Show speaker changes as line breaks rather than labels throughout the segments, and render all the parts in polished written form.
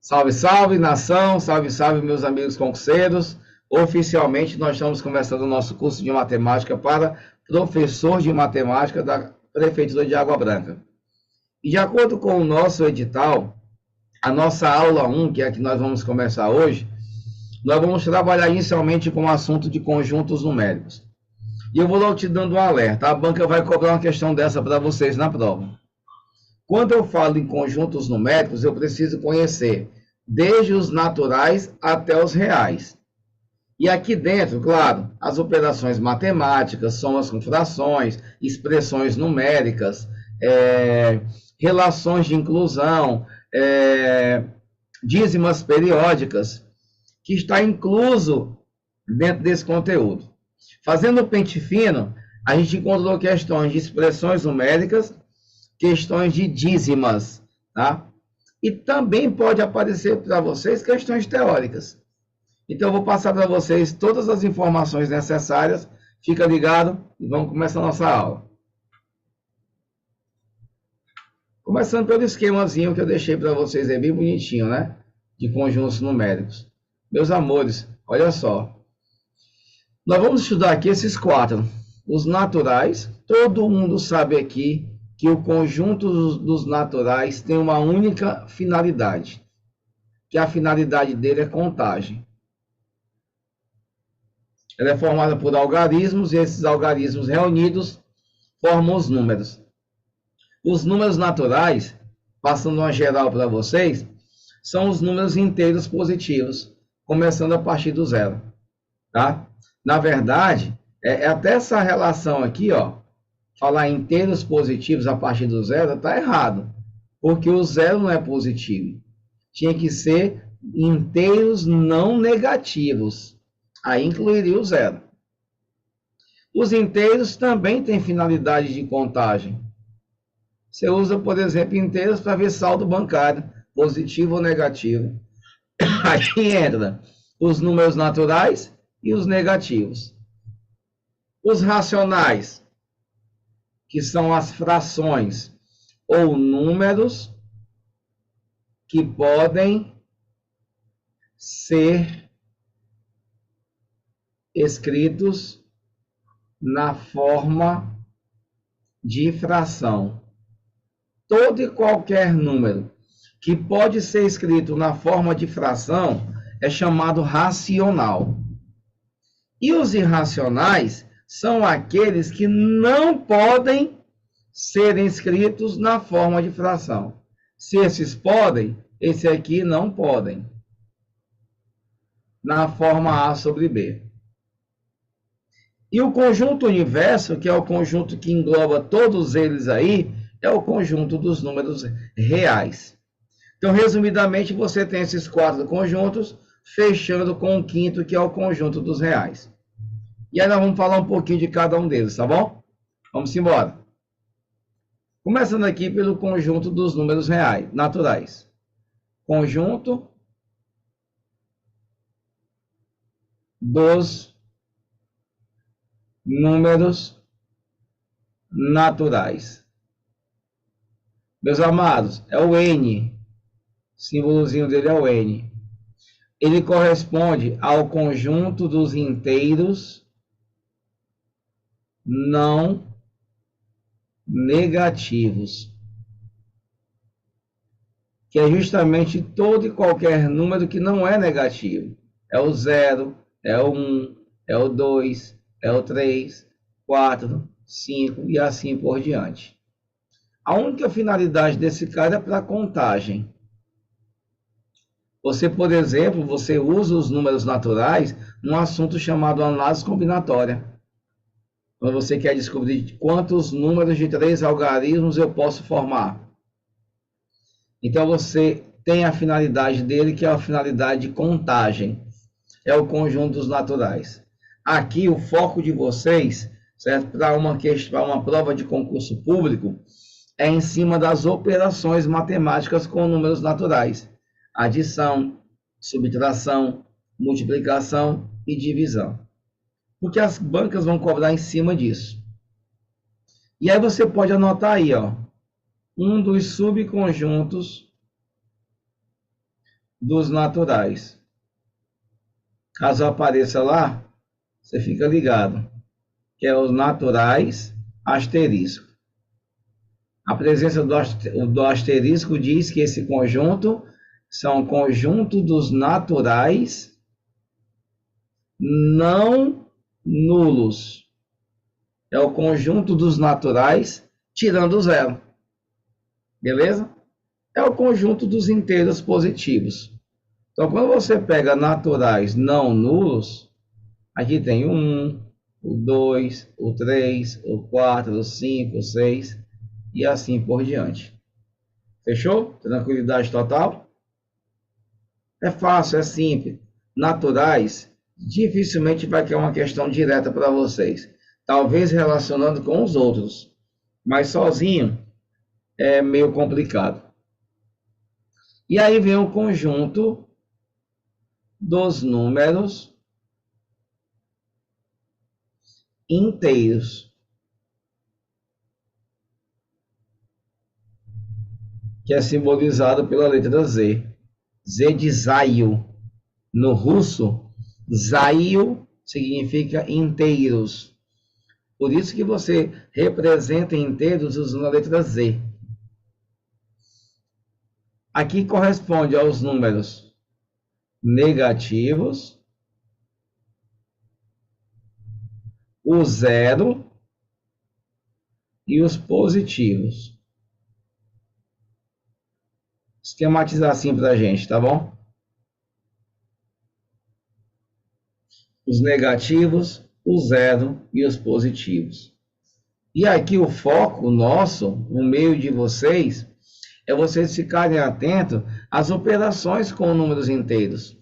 Salve, salve, nação! Salve, salve, meus amigos concurseiros! Oficialmente, nós estamos começando o nosso curso de matemática para professor de matemática da Prefeitura de Água Branca. E de acordo com o nosso edital, a nossa aula 1, que é a que nós vamos começar hoje, nós vamos trabalhar inicialmente com o assunto de conjuntos numéricos. E eu vou logo te dando um alerta, a banca vai cobrar uma questão dessa para vocês na prova. Quando eu falo em conjuntos numéricos, eu preciso conhecer desde os naturais até os reais. E aqui dentro, claro, as operações matemáticas, somas com frações, expressões numéricas, relações de inclusão, dízimas periódicas, que está incluso dentro desse conteúdo. Fazendo o pente fino, a gente encontrou questões de expressões numéricas, questões de dízimas, tá? E também pode aparecer para vocês questões teóricas. Então, eu vou passar para vocês todas as informações necessárias. Fica ligado e vamos começar a nossa aula. Começando pelo esquemazinho que eu deixei para vocês, é bem bonitinho, né? De conjuntos numéricos. Meus amores, olha só. Nós vamos estudar aqui esses quatro. Os naturais, todo mundo sabe aqui que o conjunto dos naturais tem uma única finalidade, que a finalidade dele é contagem. Ela é formada por algarismos, e esses algarismos reunidos formam os números. Os números naturais, passando uma geral para vocês, são os números inteiros positivos, começando a partir do zero. Tá? Na verdade, até essa relação aqui, ó, falar inteiros positivos a partir do zero está errado, porque o zero não é positivo. Tinha que ser inteiros não negativos. Aí incluiria o zero. Os inteiros também têm finalidade de contagem. Você usa, por exemplo, inteiros para ver saldo bancário, positivo ou negativo. Aí entra os números naturais e os negativos. Os racionais, que são as frações ou números que podem ser escritos na forma de fração. Todo e qualquer número que pode ser escrito na forma de fração é chamado racional. E os irracionais são aqueles que não podem ser escritos na forma de fração. Se esses podem, esse aqui não podem. Na forma A sobre B. E o conjunto universo, que é o conjunto que engloba todos eles aí, é o conjunto dos números reais. Então, resumidamente, você tem esses quatro conjuntos, fechando com o quinto, que é o conjunto dos reais. E aí nós vamos falar um pouquinho de cada um deles, tá bom? Vamos embora. Começando aqui pelo conjunto dos números reais, naturais. Conjunto dos números naturais. Meus amados, é o N. O símbolozinho dele é o N. Ele corresponde ao conjunto dos inteiros não negativos, que é justamente todo e qualquer número que não é negativo. É o 0, é o 1, é o 2, é o 3, 4, 5 e assim por diante. A única finalidade desse cara é para contagem. Você, por exemplo, você usa os números naturais num assunto chamado análise combinatória. Quando você quer descobrir quantos números de 3 algarismos eu posso formar. Então, você tem a finalidade dele, que é a finalidade de contagem. É o conjunto dos naturais. Aqui, o foco de vocês, certo? Para uma prova de concurso público, é em cima das operações matemáticas com números naturais. Adição, subtração, multiplicação e divisão. Porque as bancas vão cobrar em cima disso. E aí você pode anotar aí, ó, um dos subconjuntos dos naturais. Caso apareça lá, você fica ligado, que é os naturais asterisco. A presença do asterisco diz que esse conjunto são conjunto dos naturais não nulos. É o conjunto dos naturais tirando o zero. Beleza? É o conjunto dos inteiros positivos. Então, quando você pega naturais não nulos, aqui tem o 1, o 2, o 3, o 4, o 5, o 6 e assim por diante. Fechou? Tranquilidade total? É fácil, é simples. Naturais, dificilmente vai ter uma questão direta para vocês. Talvez relacionando com os outros, mas sozinho é meio complicado. E aí vem o conjunto dos números inteiros, que é simbolizado pela letra Z. Z de Zaio. No russo, Zaio significa inteiros. Por isso que você representa inteiros usando a letra Z. Aqui corresponde aos números negativos, o zero e os positivos. Esquematizar assim para a gente, tá bom? Os negativos, o zero e os positivos. E aqui o foco nosso, no meio de vocês, é vocês ficarem atentos às operações com números inteiros.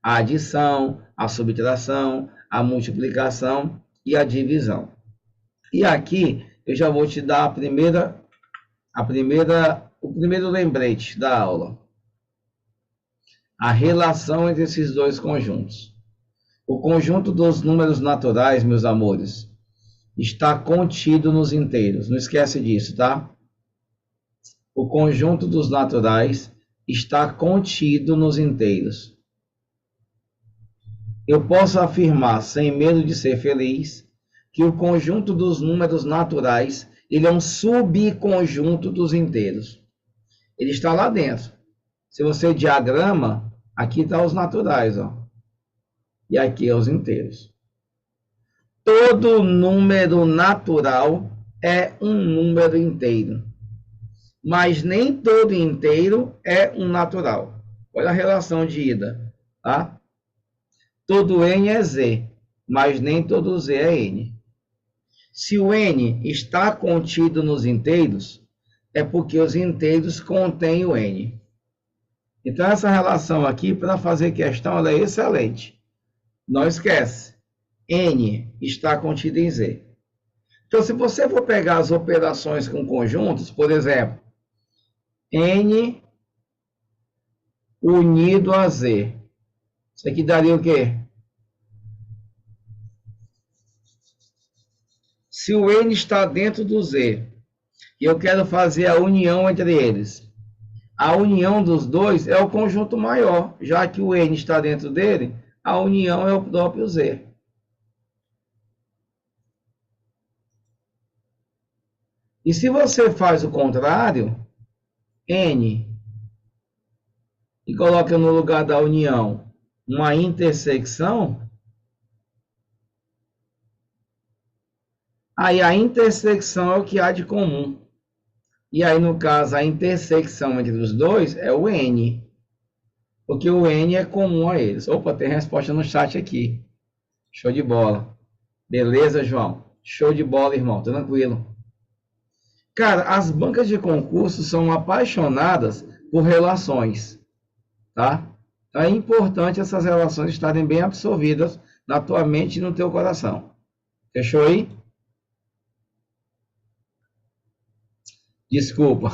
A adição, a subtração, a multiplicação e a divisão. E aqui eu já vou te dar o primeiro lembrete da aula. A relação entre esses dois conjuntos. O conjunto dos números naturais, meus amores, está contido nos inteiros. Não esquece disso, tá? O conjunto dos naturais está contido nos inteiros. Eu posso afirmar, sem medo de ser feliz, que o conjunto dos números naturais, ele é um subconjunto dos inteiros. Ele está lá dentro. Se você diagrama, aqui estão os naturais, ó. E aqui é os inteiros. Todo número natural é um número inteiro. Mas nem todo inteiro é um natural. Olha a relação de ida, tá? Todo N é Z, mas nem todo Z é N. Se o N está contido nos inteiros, é porque os inteiros contêm o N. Então, essa relação aqui, para fazer questão, ela é excelente. Não esquece, N está contido em Z. Então, se você for pegar as operações com conjuntos, por exemplo, N unido a Z. Isso aqui daria o quê? Se o N está dentro do Z, e eu quero fazer a união entre eles, a união dos dois é o conjunto maior, já que o N está dentro dele, a união é o próprio Z. E se você faz o contrário, N, e coloca no lugar da união uma intersecção, aí a intersecção é o que há de comum. E aí, no caso, a intersecção entre os dois é o N. Porque o N é comum a eles. Opa, tem resposta no chat aqui. Show de bola. Beleza, João? Show de bola, irmão. Tranquilo. Cara, as bancas de concurso são apaixonadas por relações, tá? Então, é importante essas relações estarem bem absorvidas na tua mente e no teu coração. Fechou aí? Desculpa.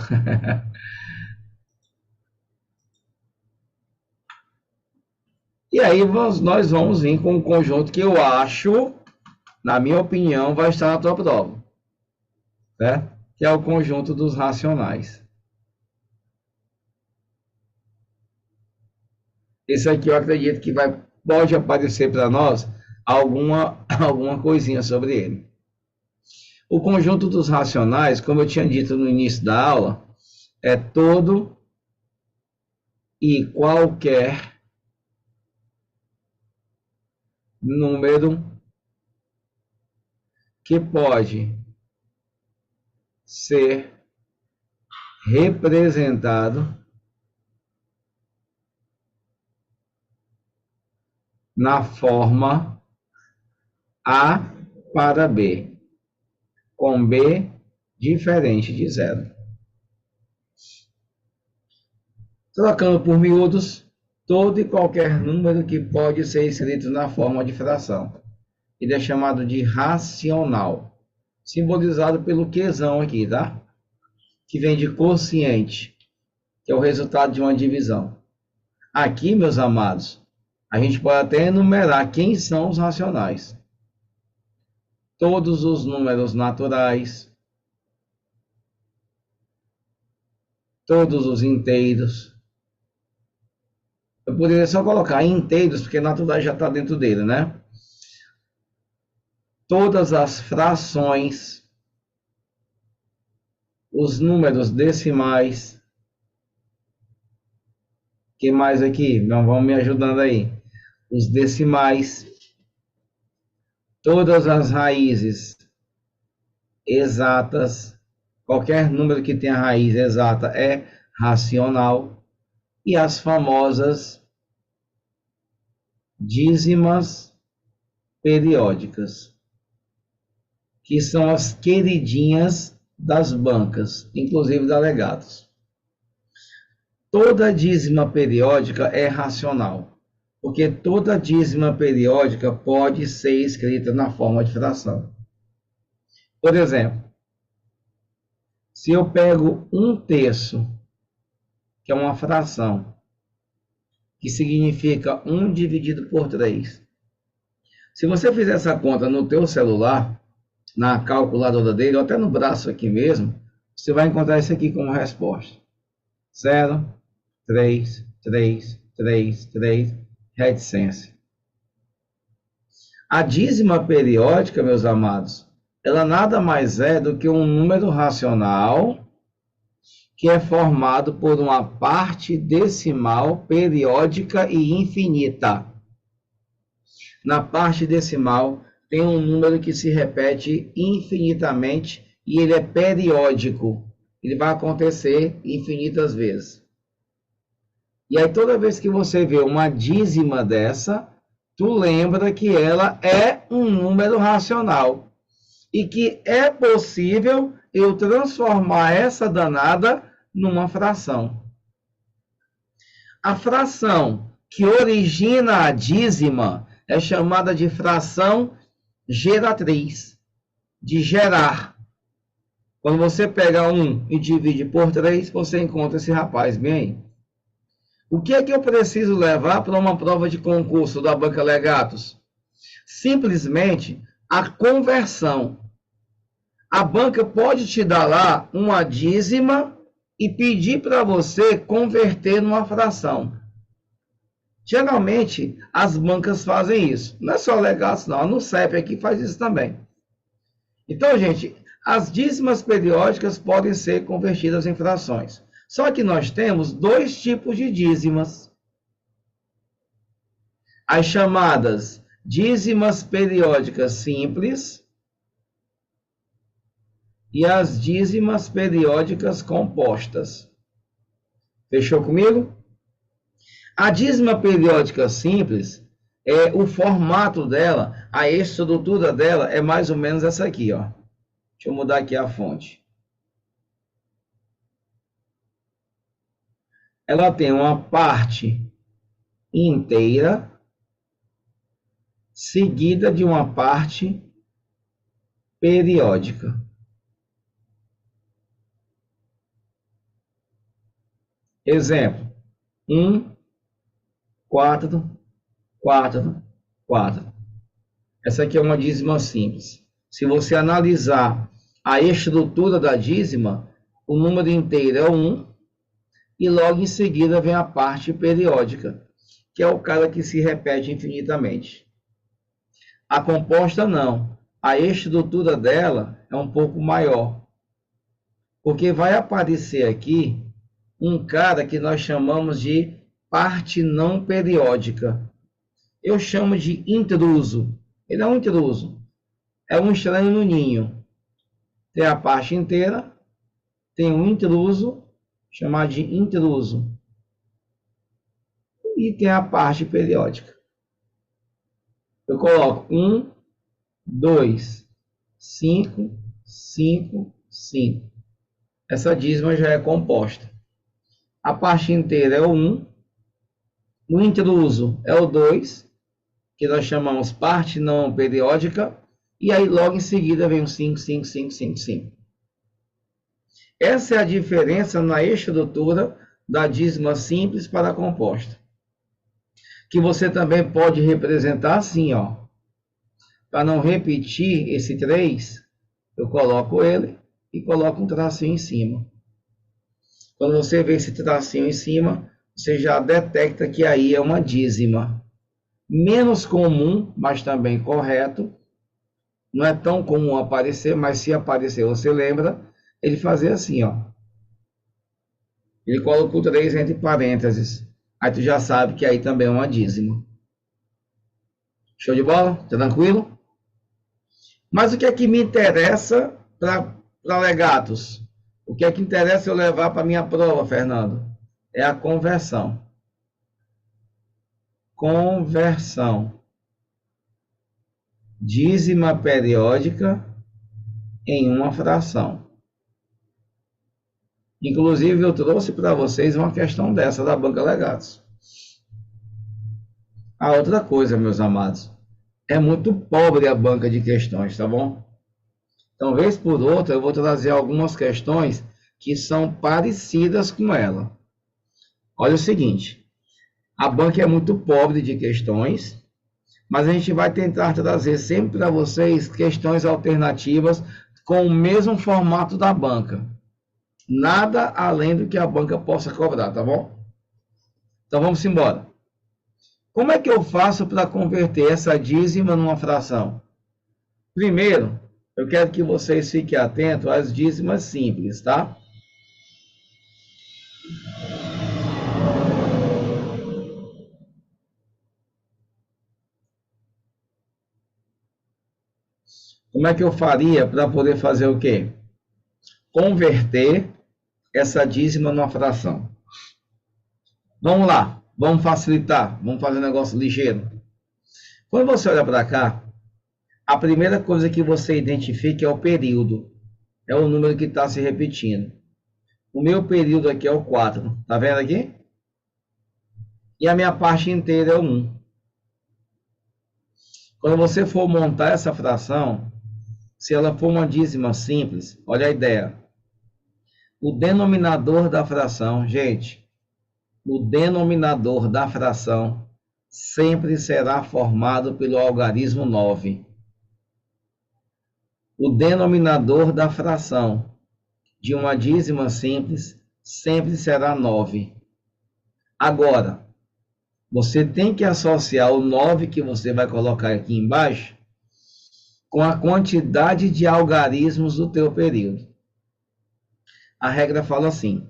E aí nós vamos vir com um conjunto que eu acho, na minha opinião, vai estar na tua prova, né? Que é o conjunto dos racionais. Esse aqui eu acredito que pode aparecer para nós alguma coisinha sobre ele. O conjunto dos racionais, como eu tinha dito no início da aula, é todo e qualquer número que pode ser representado na forma A para B, com B diferente de zero. Trocando por miúdos, todo e qualquer número que pode ser escrito na forma de fração. Ele é chamado de racional, simbolizado pelo Qzão aqui, tá? Que vem de quociente, que é o resultado de uma divisão. Aqui, meus amados, a gente pode até enumerar quem são os racionais. Todos os números naturais, todos os inteiros. Eu poderia só colocar inteiros, porque naturais já está dentro dele, né? Todas as frações, os números decimais. Que mais aqui? Vão me ajudando aí. Os decimais. Todas as raízes exatas. Qualquer número que tenha raiz exata é racional. E as famosas dízimas periódicas, que são as queridinhas das bancas, inclusive da Legatos. Toda dízima periódica é racional, porque toda dízima periódica pode ser escrita na forma de fração. Por exemplo, se eu pego 1/3, que é uma fração, que significa 1 dividido por 3. Se você fizer essa conta no teu celular, na calculadora dele, ou até no braço aqui mesmo, você vai encontrar isso aqui como resposta. 0, 3, 3, 3, 3, reticência. A dízima periódica, meus amados, ela nada mais é do que um número racional que é formado por uma parte decimal periódica e infinita. Na parte decimal tem um número que se repete infinitamente e ele é periódico. Ele vai acontecer infinitas vezes. E aí toda vez que você vê uma dízima dessa, tu lembra que ela é um número racional e que é possível eu transformar essa danada numa fração. A fração que origina a dízima é chamada de fração geratriz, de gerar. Quando você pega 1 e divide por 3, você encontra esse rapaz bem aí. O que é que eu preciso levar para uma prova de concurso da Banca Legatos? Simplesmente a conversão. A banca pode te dar lá uma dízima e pedir para você converter numa fração. Geralmente, as bancas fazem isso. Não é só Legatos, não. A NUCEP aqui faz isso também. Então, gente, as dízimas periódicas podem ser convertidas em frações. Só que nós temos dois tipos de dízimas. As chamadas dízimas periódicas simples e as dízimas periódicas compostas. Fechou comigo? A dízima periódica simples, o formato dela, a estrutura dela é mais ou menos essa aqui, ó. Deixa eu mudar aqui a fonte. Ela tem uma parte inteira seguida de uma parte periódica. Exemplo: 1, 4, 4, 4. Essa aqui é uma dízima simples. Se você analisar a estrutura da dízima, o número inteiro é 1 e logo em seguida vem a parte periódica, que é o cara que se repete infinitamente. A composta não. A estrutura dela é um pouco maior. Porque vai aparecer aqui um cara que nós chamamos de parte não periódica. Eu chamo de intruso. Ele é um intruso. É um estranho no ninho. Tem a parte inteira, tem um intruso, chamado de intruso. E tem a parte periódica. Eu coloco 1, 2, 5, 5, 5. Essa dízima já é composta. A parte inteira é o 1. O intruso é o 2, que nós chamamos parte não periódica. E aí logo em seguida vem o 5, 5, 5, 5, 5. Essa é a diferença na estrutura da dízima simples para a composta. Que você também pode representar assim, ó. Para não repetir esse 3, eu coloco ele e coloco um tracinho em cima. Quando você vê esse tracinho em cima, você já detecta que aí é uma dízima. Menos comum, mas também correto. Não é tão comum aparecer, mas se aparecer, você lembra, ele fazia assim, ó. Ele colocou 3 entre parênteses. Aí tu já sabe que aí também é uma dízima. Show de bola? Tranquilo? Mas o que é que me interessa para legatos? O que é que interessa eu levar para minha prova, Fernando? É a conversão. Conversão. Dízima periódica em uma fração. Inclusive, eu trouxe para vocês uma questão dessa da banca legatos. A outra coisa, meus amados, é muito pobre a banca de questões, tá bom? Então, vez por outra, eu vou trazer algumas questões que são parecidas com ela. Olha o seguinte, a banca é muito pobre de questões, mas a gente vai tentar trazer sempre para vocês questões alternativas com o mesmo formato da banca. Nada além do que a banca possa cobrar, tá bom? Então vamos embora. Como é que eu faço para converter essa dízima numa fração? Primeiro, eu quero que vocês fiquem atentos às dízimas simples, tá? Como é que eu faria para poder fazer o quê? Converter essa dízima numa fração. Vamos lá, vamos facilitar, vamos fazer um negócio ligeiro. Quando você olha para cá, a primeira coisa que você identifica é o período. É o número que está se repetindo. O meu período aqui é o 4. Tá vendo aqui? E a minha parte inteira é o 1. Quando você for montar essa fração, se ela for uma dízima simples, olha a ideia. O denominador da fração, gente, o denominador da fração sempre será formado pelo algarismo 9. O denominador da fração de uma dízima simples sempre será 9. Agora, você tem que associar o 9 que você vai colocar aqui embaixo com a quantidade de algarismos do teu período. A regra fala assim,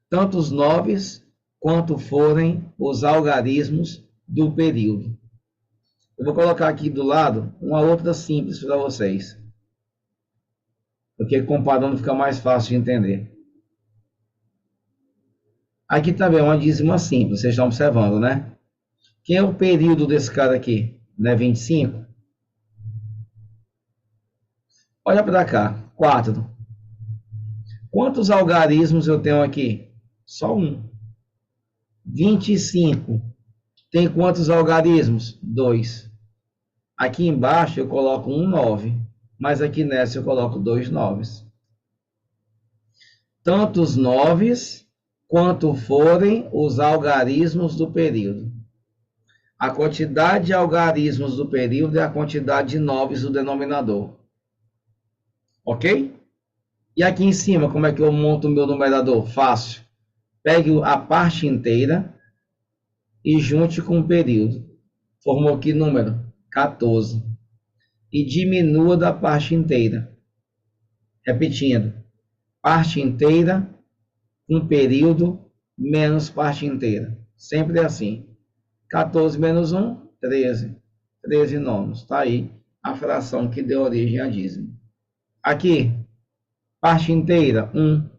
tanto os 9 quanto forem os algarismos do período. Eu vou colocar aqui do lado uma outra simples para vocês. Porque comparando fica mais fácil de entender. Aqui também é uma dízima simples, vocês estão observando, né? Quem é o período desse cara aqui? Não é 25? Olha para cá, 4. Quantos algarismos eu tenho aqui? Só um. 25. Tem quantos algarismos? 2. Aqui embaixo eu coloco um 9. Mas aqui nessa eu coloco 2 9s. Tanto os 9s quanto forem os algarismos do período. A quantidade de algarismos do período é a quantidade de 9s do denominador. Ok? E aqui em cima, como é que eu monto o meu numerador? Fácil. Pegue a parte inteira e junte com o período. Formou que número? 14. E diminua da parte inteira. Repetindo, parte inteira com período menos parte inteira. Sempre assim. 14 menos 1, 13. 13 nonos. Está aí a fração que deu origem a dízimo. Aqui, parte inteira, 1.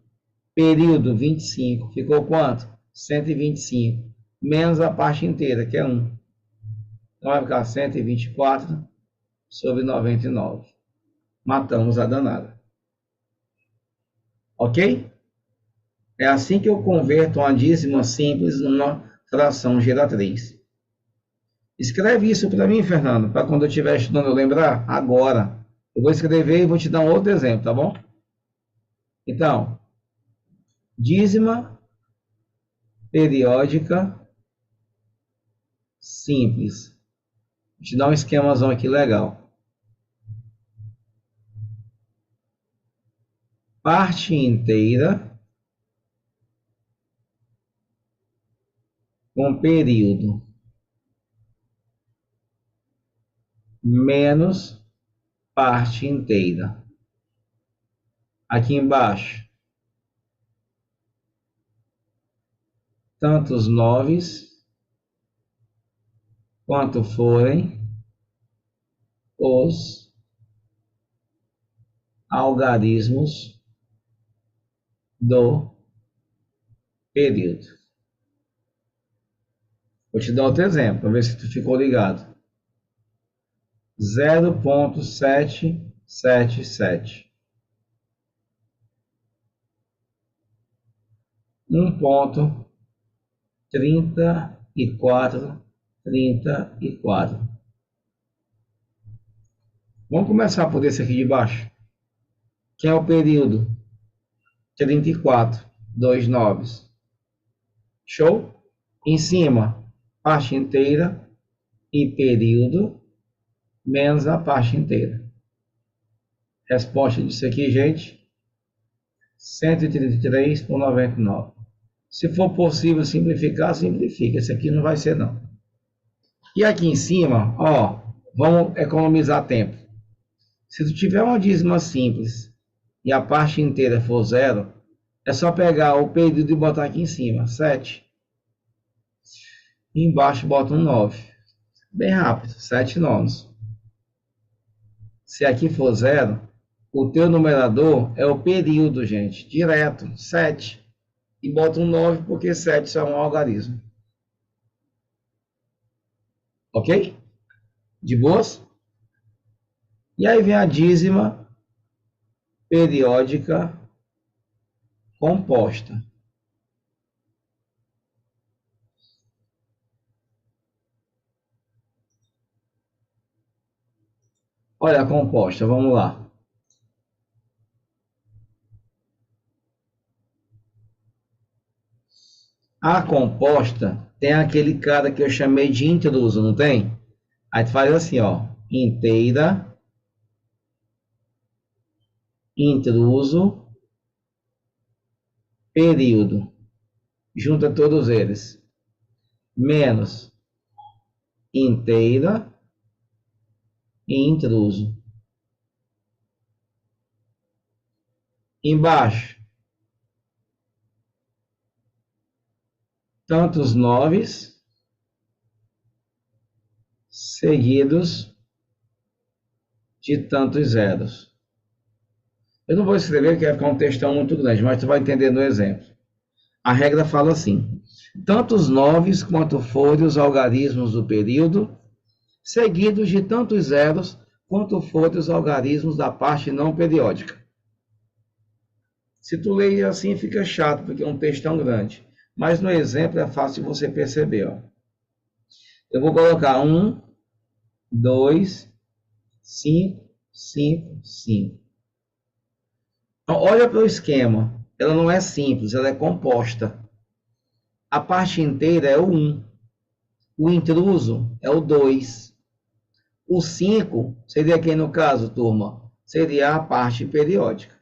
Período, 25. Ficou quanto? 125. Menos a parte inteira, que é 1. Então vai ficar 124 sobre 99. Matamos a danada. Ok? É assim que eu converto uma dízima simples numa fração geratriz. Escreve isso para mim, Fernando, para quando eu estiver estudando eu lembrar agora. Eu vou escrever e vou te dar um outro exemplo, tá bom? Então, dízima periódica simples. Vou te dar um esquemazão aqui legal. Parte inteira com período menos parte inteira. Aqui embaixo, tantos noves quanto forem os algarismos do período. Vou te dar outro exemplo, para ver se tu ficou ligado. 0,777. 1,3434. Vamos começar por esse aqui de baixo. Que é o período 34, 2 noves. Show? Em cima, parte inteira e período menos a parte inteira. Resposta disso aqui, gente, 133 por 99. Se for possível simplificar, simplifica. Esse aqui não vai ser, não. E aqui em cima, ó, vamos economizar tempo. Se tu tiver uma dízima simples e a parte inteira for 0, é só pegar o período e botar aqui em cima, 7. E embaixo bota um 9. Bem rápido, 7 nonos. Se aqui for 0, o teu numerador é o período, gente. Direto, 7. E bota um 9 porque 7 só é um algarismo. Ok? De boas? E aí vem a dízima periódica composta. Olha a composta, vamos lá. A composta tem aquele cara que eu chamei de intruso, não tem? Aí tu faz assim, ó, inteira, intruso, período. Junta todos eles. Menos inteira e intruso. Embaixo, tantos noves seguidos de tantos zeros. Eu não vou escrever porque vai ficar um textão muito grande, mas tu vai entender no exemplo. A regra fala assim: tantos noves quanto forem os algarismos do período, seguidos de tantos zeros quanto forem os algarismos da parte não periódica. Se tu ler assim fica chato, porque é um textão grande. Mas no exemplo é fácil você perceber. Ó. Eu vou colocar 1, 2, 5, 5, 5. Então, olha para o esquema. Ela não é simples, ela é composta. A parte inteira é o 1. O intruso é o 2. O 5 seria quem no caso, turma? Seria a parte periódica.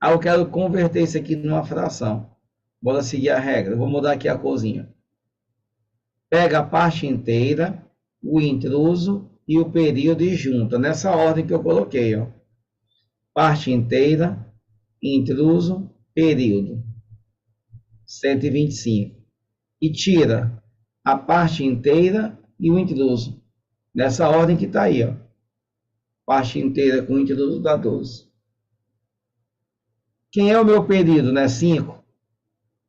Aí eu quero converter isso aqui numa fração. Bora seguir a regra. Eu vou mudar aqui a corzinha. Pega a parte inteira, o intruso e o período e junta. Nessa ordem que eu coloquei, ó. Parte inteira, intruso, período. 125. E tira a parte inteira e o intruso. Nessa ordem que está aí, ó. Parte inteira com intruso dá 12. Quem é o meu período, né? 5.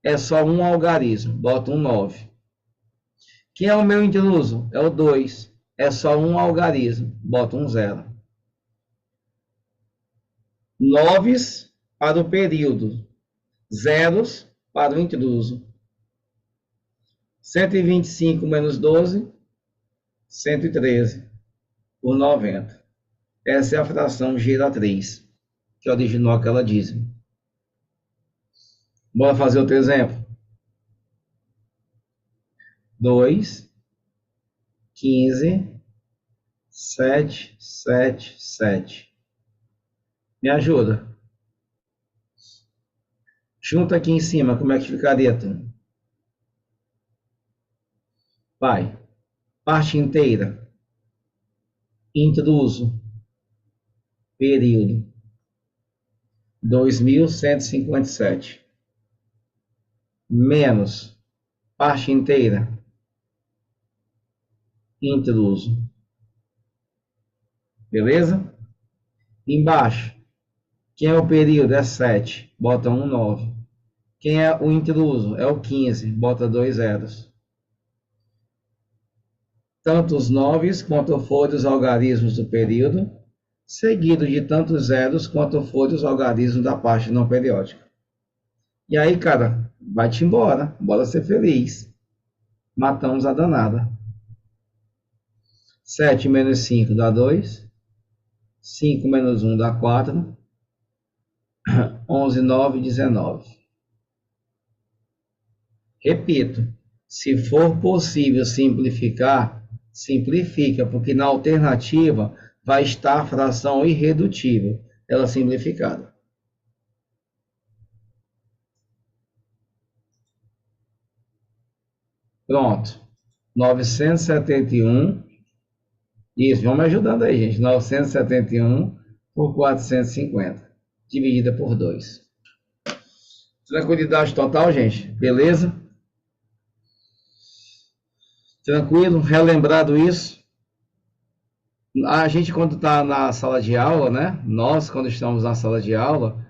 É só um algarismo. Bota um 9. Quem é o meu intruso? É o 2. É só um algarismo. Bota um 0. 9 para o período. Zeros para o intruso. 125 menos 12, 113 por 90. Essa é a fração geratriz, que originou aquela dízima. Bora fazer outro exemplo. 2, 15, 7, 7, 7. Me ajuda. Junta aqui em cima, como é que ficaria, turma? Vai. Parte inteira. Intruso. Período. 2.157. Menos. Parte inteira. Intruso. Beleza? Embaixo. Quem é o período? É 7. Bota 1, 9. Quem é o intruso? É o 15. Bota 2 zeros. Tanto os 9 quanto forem os algarismos do período, seguido de tantos zeros quanto forem os algarismos da parte não periódica. E aí, cara, vai-te embora. Bora ser feliz. Matamos a danada. 7 menos 5 dá 2. 5 menos 1 dá 4. 11, 9, 19. Repito, se for possível simplificar, simplifica, porque na alternativa vai estar a fração irredutível, ela simplificada. Pronto. 971. Isso, vamos me ajudando aí, gente. 971 por 450. Dividida por 2. Tranquilidade total, gente. Beleza? Tranquilo? Relembrado isso? A gente, quando está na sala de aula, né? Nós, quando estamos na sala de aula,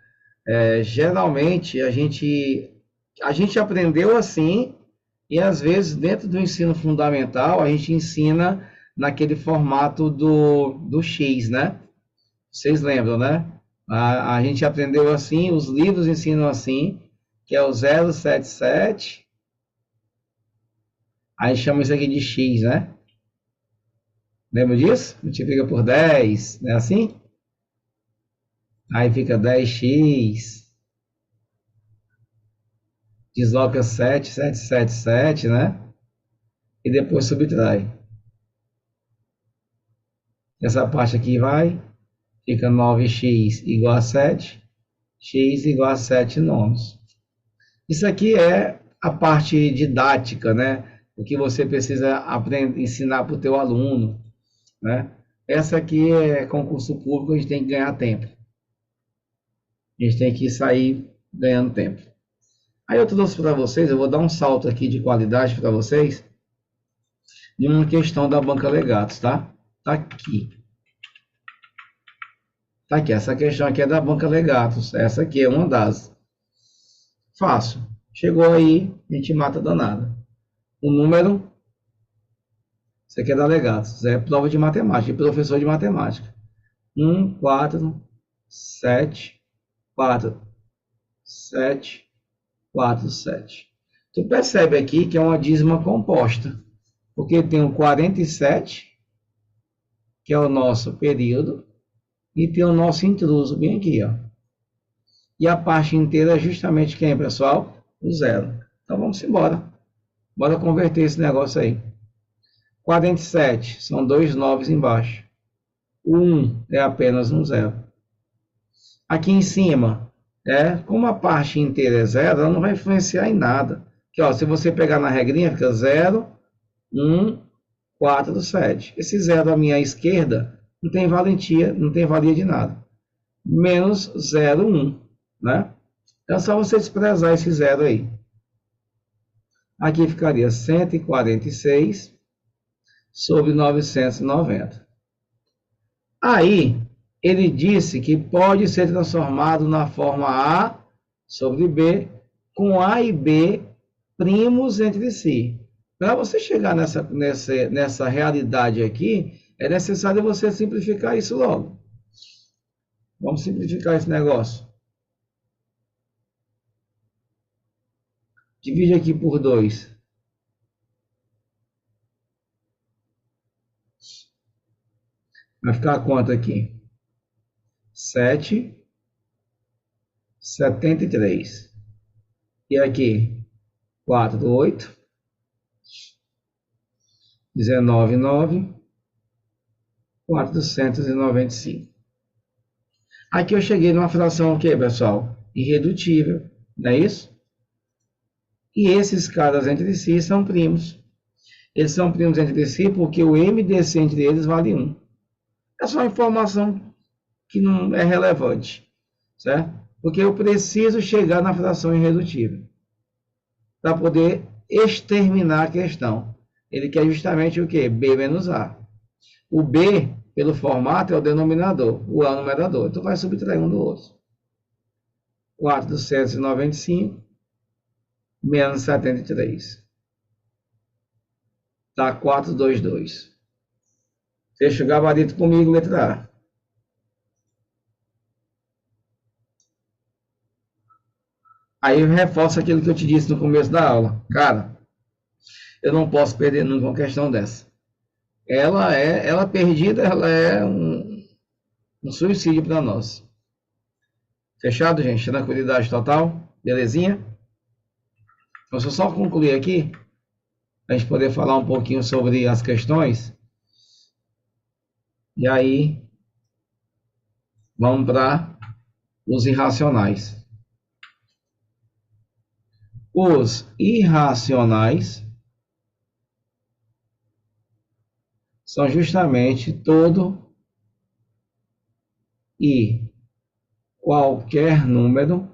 geralmente a gente aprendeu assim, e às vezes dentro do ensino fundamental a gente ensina naquele formato do X, né? Vocês lembram, né? A gente aprendeu assim, os livros ensinam assim, que é o 077. Aí chama isso aqui de X, né? Lembra disso? Multiplica por 10, não é assim? Aí fica 10x. Desloca 7, 7, 7, 7, né? E depois subtrai. Essa parte aqui vai, fica 9x igual a 7, x igual a 7 nonos. Isso aqui é a parte didática, né? O que você precisa aprender, ensinar para o teu aluno, né? Essa aqui é concurso público, a gente tem que ganhar tempo. A gente tem que sair ganhando tempo. Aí eu trouxe para vocês, eu vou dar um salto aqui de qualidade para vocês, de uma questão da banca Legatos, tá? Tá aqui. Tá aqui, essa questão aqui é da banca Legatos, essa aqui é uma das. Fácil. Chegou aí, a gente mata danada. O número, isso aqui é da Legatos, é prova de matemática, professor de matemática. 1, 4, 7, 4, 7, 4, 7. Tu percebe aqui que é uma dízima composta, porque tem o 47, que é o nosso período, e tem o nosso intruso bem aqui, ó. E a parte inteira é justamente quem, pessoal? O zero. Então vamos embora. Bora converter esse negócio aí. 47 são 2 9 embaixo. O 1 é apenas um zero. Aqui em cima, como a parte inteira é zero, ela não vai influenciar em nada. Aqui, ó, se você pegar na regrinha, fica 0, 1, 4, 7. Esse zero à minha esquerda não tem valia, não tem valia de nada. Menos 0, 1, né? É só você desprezar esse zero aí. Aqui ficaria 146 sobre 990. Aí, ele disse que pode ser transformado na forma A sobre B, com A e B primos entre si. Para você chegar nessa realidade aqui, é necessário você simplificar isso logo. Vamos simplificar esse negócio. Divide aqui por 2. Vai ficar quanto aqui? 7,73. E aqui? 4, 8. 19,9. 495. Aqui eu cheguei numa fração o quê, pessoal? Irredutível, não é isso? E esses caras entre si são primos. Eles são primos entre si porque o MDC entre eles vale 1. É só uma informação que não é relevante, certo? Porque eu preciso chegar na fração irredutível para poder exterminar a questão. Ele quer justamente o quê? B menos A. O B, pelo formato, é o denominador, o A é o numerador. Então vai subtrair um do outro. 495 menos 73. Tá 422. Fecha o gabarito comigo, letra A. Aí eu reforço aquilo que eu te disse no começo da aula. Cara, eu não posso perder nunca uma questão dessa. Ela perdida, ela é um suicídio para nós. Fechado, gente? Tranquilidade total? Belezinha? Então, se eu só concluir aqui, a gente poder falar um pouquinho sobre as questões. E aí, vamos para os irracionais. Os irracionais são justamente todo e qualquer número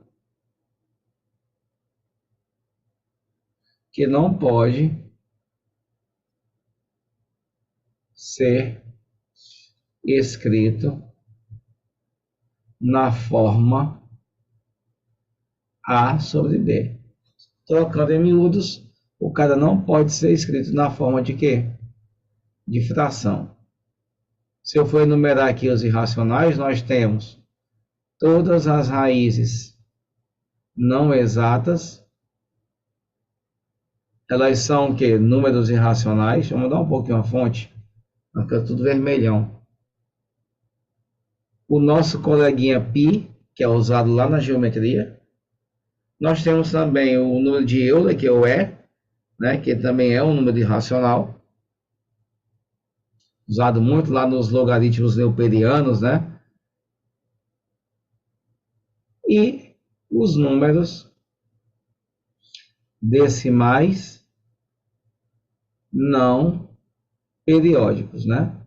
que não pode ser escrito na forma A sobre B. Trocando em miúdos, o cara não pode ser escrito na forma de quê? De fração. Se eu for enumerar aqui os irracionais, nós temos todas as raízes não exatas. Elas são o quê? Números irracionais. Vamos mudar um pouquinho a fonte. Fica tudo vermelhão. O nosso coleguinha π, que é usado lá na geometria. Nós temos também o número de Euler, que é o E, né, que também é um número irracional. Usado muito lá nos logaritmos euperianos, né? E os números decimais não periódicos, né?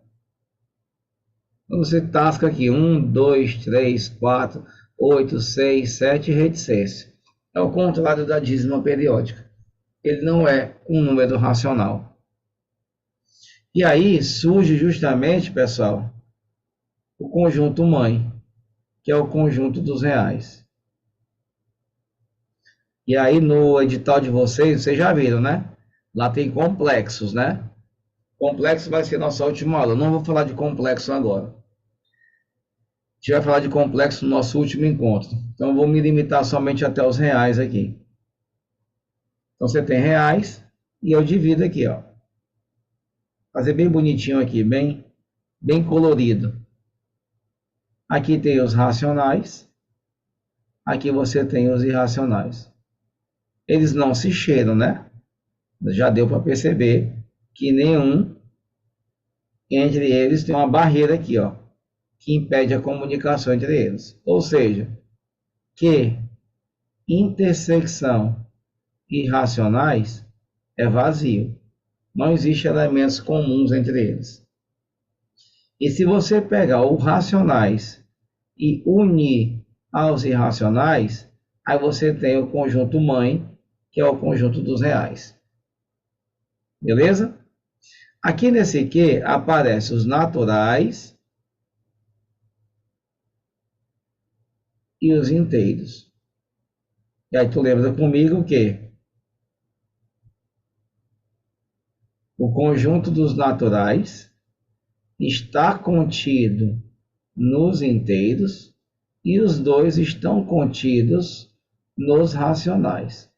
Então você tasca aqui 1, 2, 3, 4, 8, 6, 7 reticência. É o contrário da dízima periódica. Ele não é um número racional. E aí surge justamente, pessoal, o conjunto mãe, que é o conjunto dos reais. E aí no edital de vocês já viram, né? Lá tem complexos, né? Complexo vai ser nossa última aula. Eu não vou falar de complexo agora. A gente vai falar de complexo no nosso último encontro. Então, eu vou me limitar somente até os reais aqui. Então, você tem reais e eu divido aqui, ó. Fazer bem bonitinho aqui, bem colorido. Aqui tem os racionais. Aqui você tem os irracionais. Eles não se cheiram, né? Já deu para perceber que nenhum entre eles tem uma barreira aqui, ó, que impede a comunicação entre eles. Ou seja, que intersecção irracionais é vazio. Não existe elementos comuns entre eles. E se você pegar os racionais e unir aos irracionais, aí você tem o conjunto mãe, que é o conjunto dos reais. Beleza? Aqui nesse Q aparecem os naturais e os inteiros. E aí tu lembra comigo que o conjunto dos naturais está contido nos inteiros e os dois estão contidos nos racionais.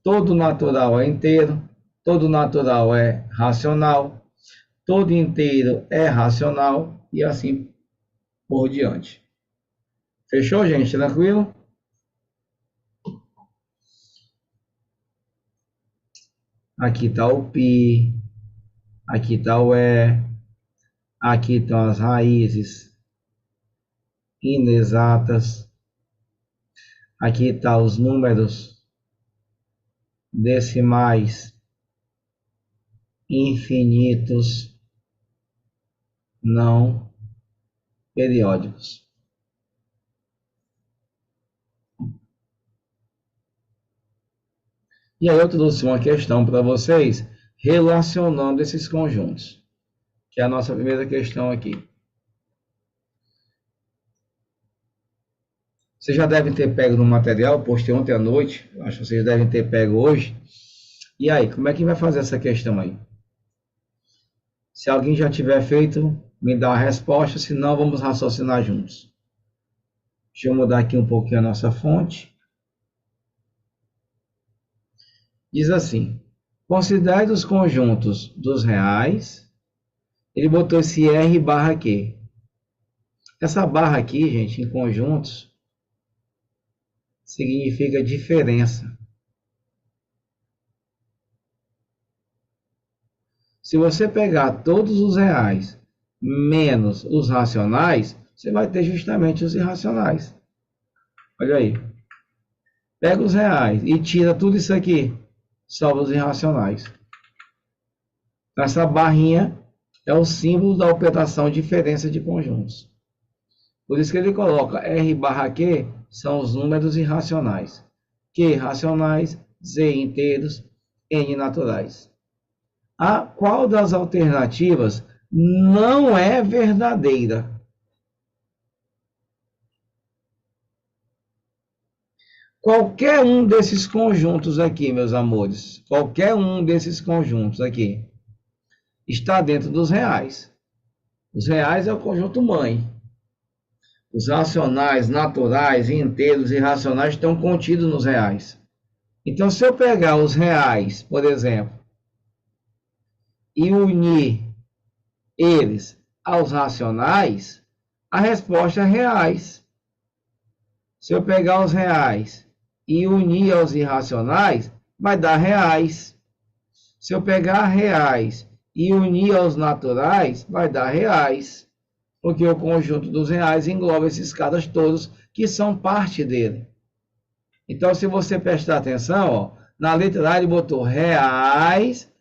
Todo natural é inteiro, todo natural é racional, todo inteiro é racional e assim por diante. Fechou, gente? Tranquilo? Aqui está o π, aqui está o e, aqui estão as raízes inexatas, aqui estão os números decimais infinitos não periódicos. E aí eu trouxe uma questão para vocês relacionando esses conjuntos, que é a nossa primeira questão aqui. Vocês já devem ter pego no material, postei ontem à noite, acho que vocês devem ter pego hoje. E aí, como é que vai fazer essa questão aí? Se alguém já tiver feito, me dá a resposta, senão vamos raciocinar juntos. Deixa eu mudar aqui um pouquinho a nossa fonte. Diz assim, considere os conjuntos dos reais. Ele botou esse R barra Q. Essa barra aqui, gente, em conjuntos, significa diferença. Se você pegar todos os reais menos os racionais, você vai ter justamente os irracionais. Olha aí. Pega os reais e tira tudo isso aqui. Sobra os irracionais. Essa barrinha é o símbolo da operação diferença de conjuntos. Por isso que ele coloca R barra Q são os números irracionais. Q racionais, Z inteiros, N naturais. A qual das alternativas não é verdadeira? Qualquer um desses conjuntos aqui, meus amores, qualquer um desses conjuntos aqui está dentro dos reais. Os reais é o conjunto mãe. Os racionais, naturais, inteiros e irracionais estão contidos nos reais. Então, se eu pegar os reais, por exemplo, e unir eles aos racionais, a resposta é reais. Se eu pegar os reais e unir aos irracionais, vai dar reais. Se eu pegar reais e unir aos naturais, vai dar reais. Porque o conjunto dos reais engloba esses caras todos que são parte dele. Então, se você prestar atenção, ó, na letra A ele botou reais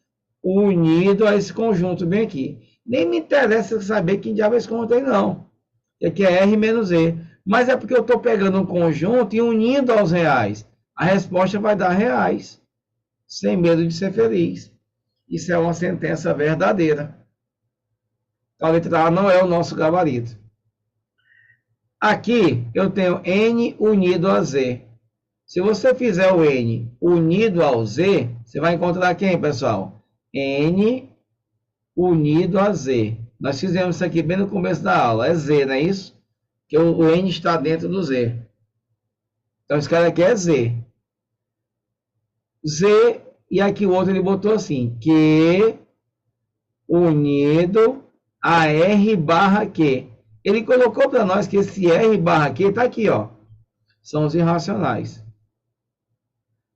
unido a esse conjunto bem aqui. Nem me interessa saber quem diabo é esse conjunto aí, não. Aqui é R menos E. Mas é porque eu estou pegando um conjunto e unindo aos reais. A resposta vai dar reais. Sem medo de ser feliz. Isso é uma sentença verdadeira. A letra A não é o nosso gabarito. Aqui eu tenho N unido a Z. Se você fizer o N unido ao Z, você vai encontrar quem, pessoal? N unido a Z. Nós fizemos isso aqui bem no começo da aula. É Z, não é isso? Que o N está dentro do Z. Então, esse cara aqui é Z. Z, e aqui o outro ele botou assim, Q unido a R barra Q. Ele colocou para nós que esse R barra Q está aqui, ó. São os irracionais.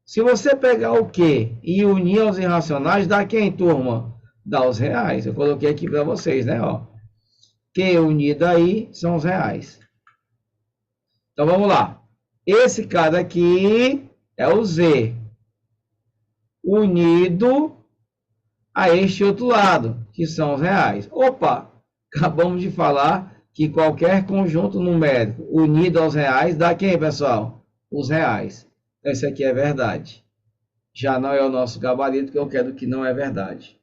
Se você pegar o Q e unir aos irracionais, dá quem, turma? Dá os reais. Eu coloquei aqui para vocês, né? Ó. Q unido aí são os reais. Então, vamos lá. Esse cara aqui é o Z. unido a este outro lado, que são os reais. Opa, acabamos de falar que qualquer conjunto numérico unido aos reais dá quem, pessoal? Os reais. Então, isso aqui é verdade. Já não é o nosso gabarito, que eu quero que não é verdade.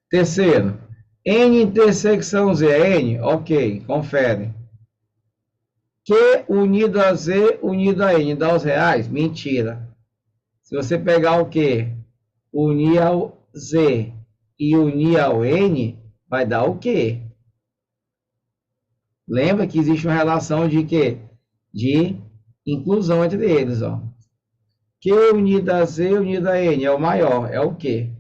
Terceiro, N intersecção Z é N? Ok, confere. Q unido a Z unido a N dá os reais? Mentira. Se você pegar o Q, unir ao Z e unir ao N, vai dar o Q. Lembra que existe uma relação de quê? De inclusão entre eles, ó. Q unido a Z unido a N é o maior, é o Q.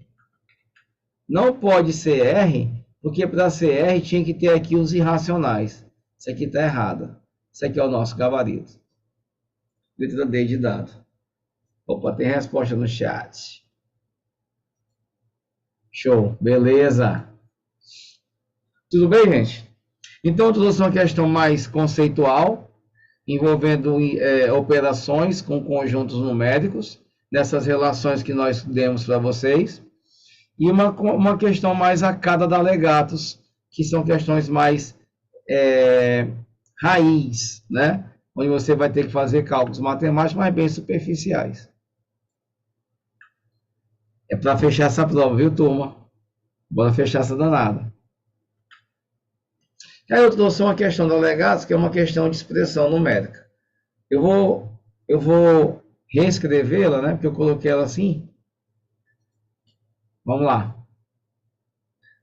Não pode ser R, porque para ser R tinha que ter aqui os irracionais. Isso aqui está errado. Isso aqui é o nosso gabarito. Letra D de dado. Opa, tem resposta no chat. Show, beleza. Tudo bem, gente? Então, eu trouxe uma questão mais conceitual, envolvendo operações com conjuntos numéricos, nessas relações que nós demos para vocês. E uma questão mais a cada da legatos, que são questões mais raiz, né? Onde você vai ter que fazer cálculos matemáticos, mas bem superficiais. É para fechar essa prova, viu, turma? Bora fechar essa danada. Aí eu trouxe uma questão da legatos, que é uma questão de expressão numérica. Eu vou reescrevê-la, né? Porque eu coloquei ela assim. Vamos lá.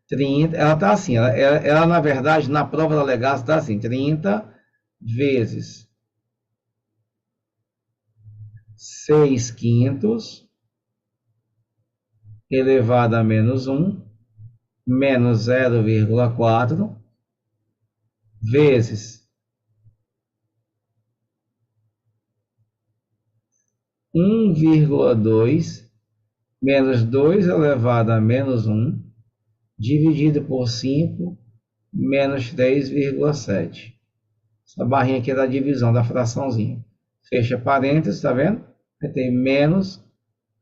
30, ela está assim, ela na verdade, na prova da legatos está assim, 30 vezes 6/5 elevado a menos 1, menos 0,4, vezes 1,2, menos 2 elevado a menos 1, dividido por 5, menos 3,7. Essa barrinha aqui é da divisão, da fraçãozinha. Fecha parênteses, tá vendo? Vai ter menos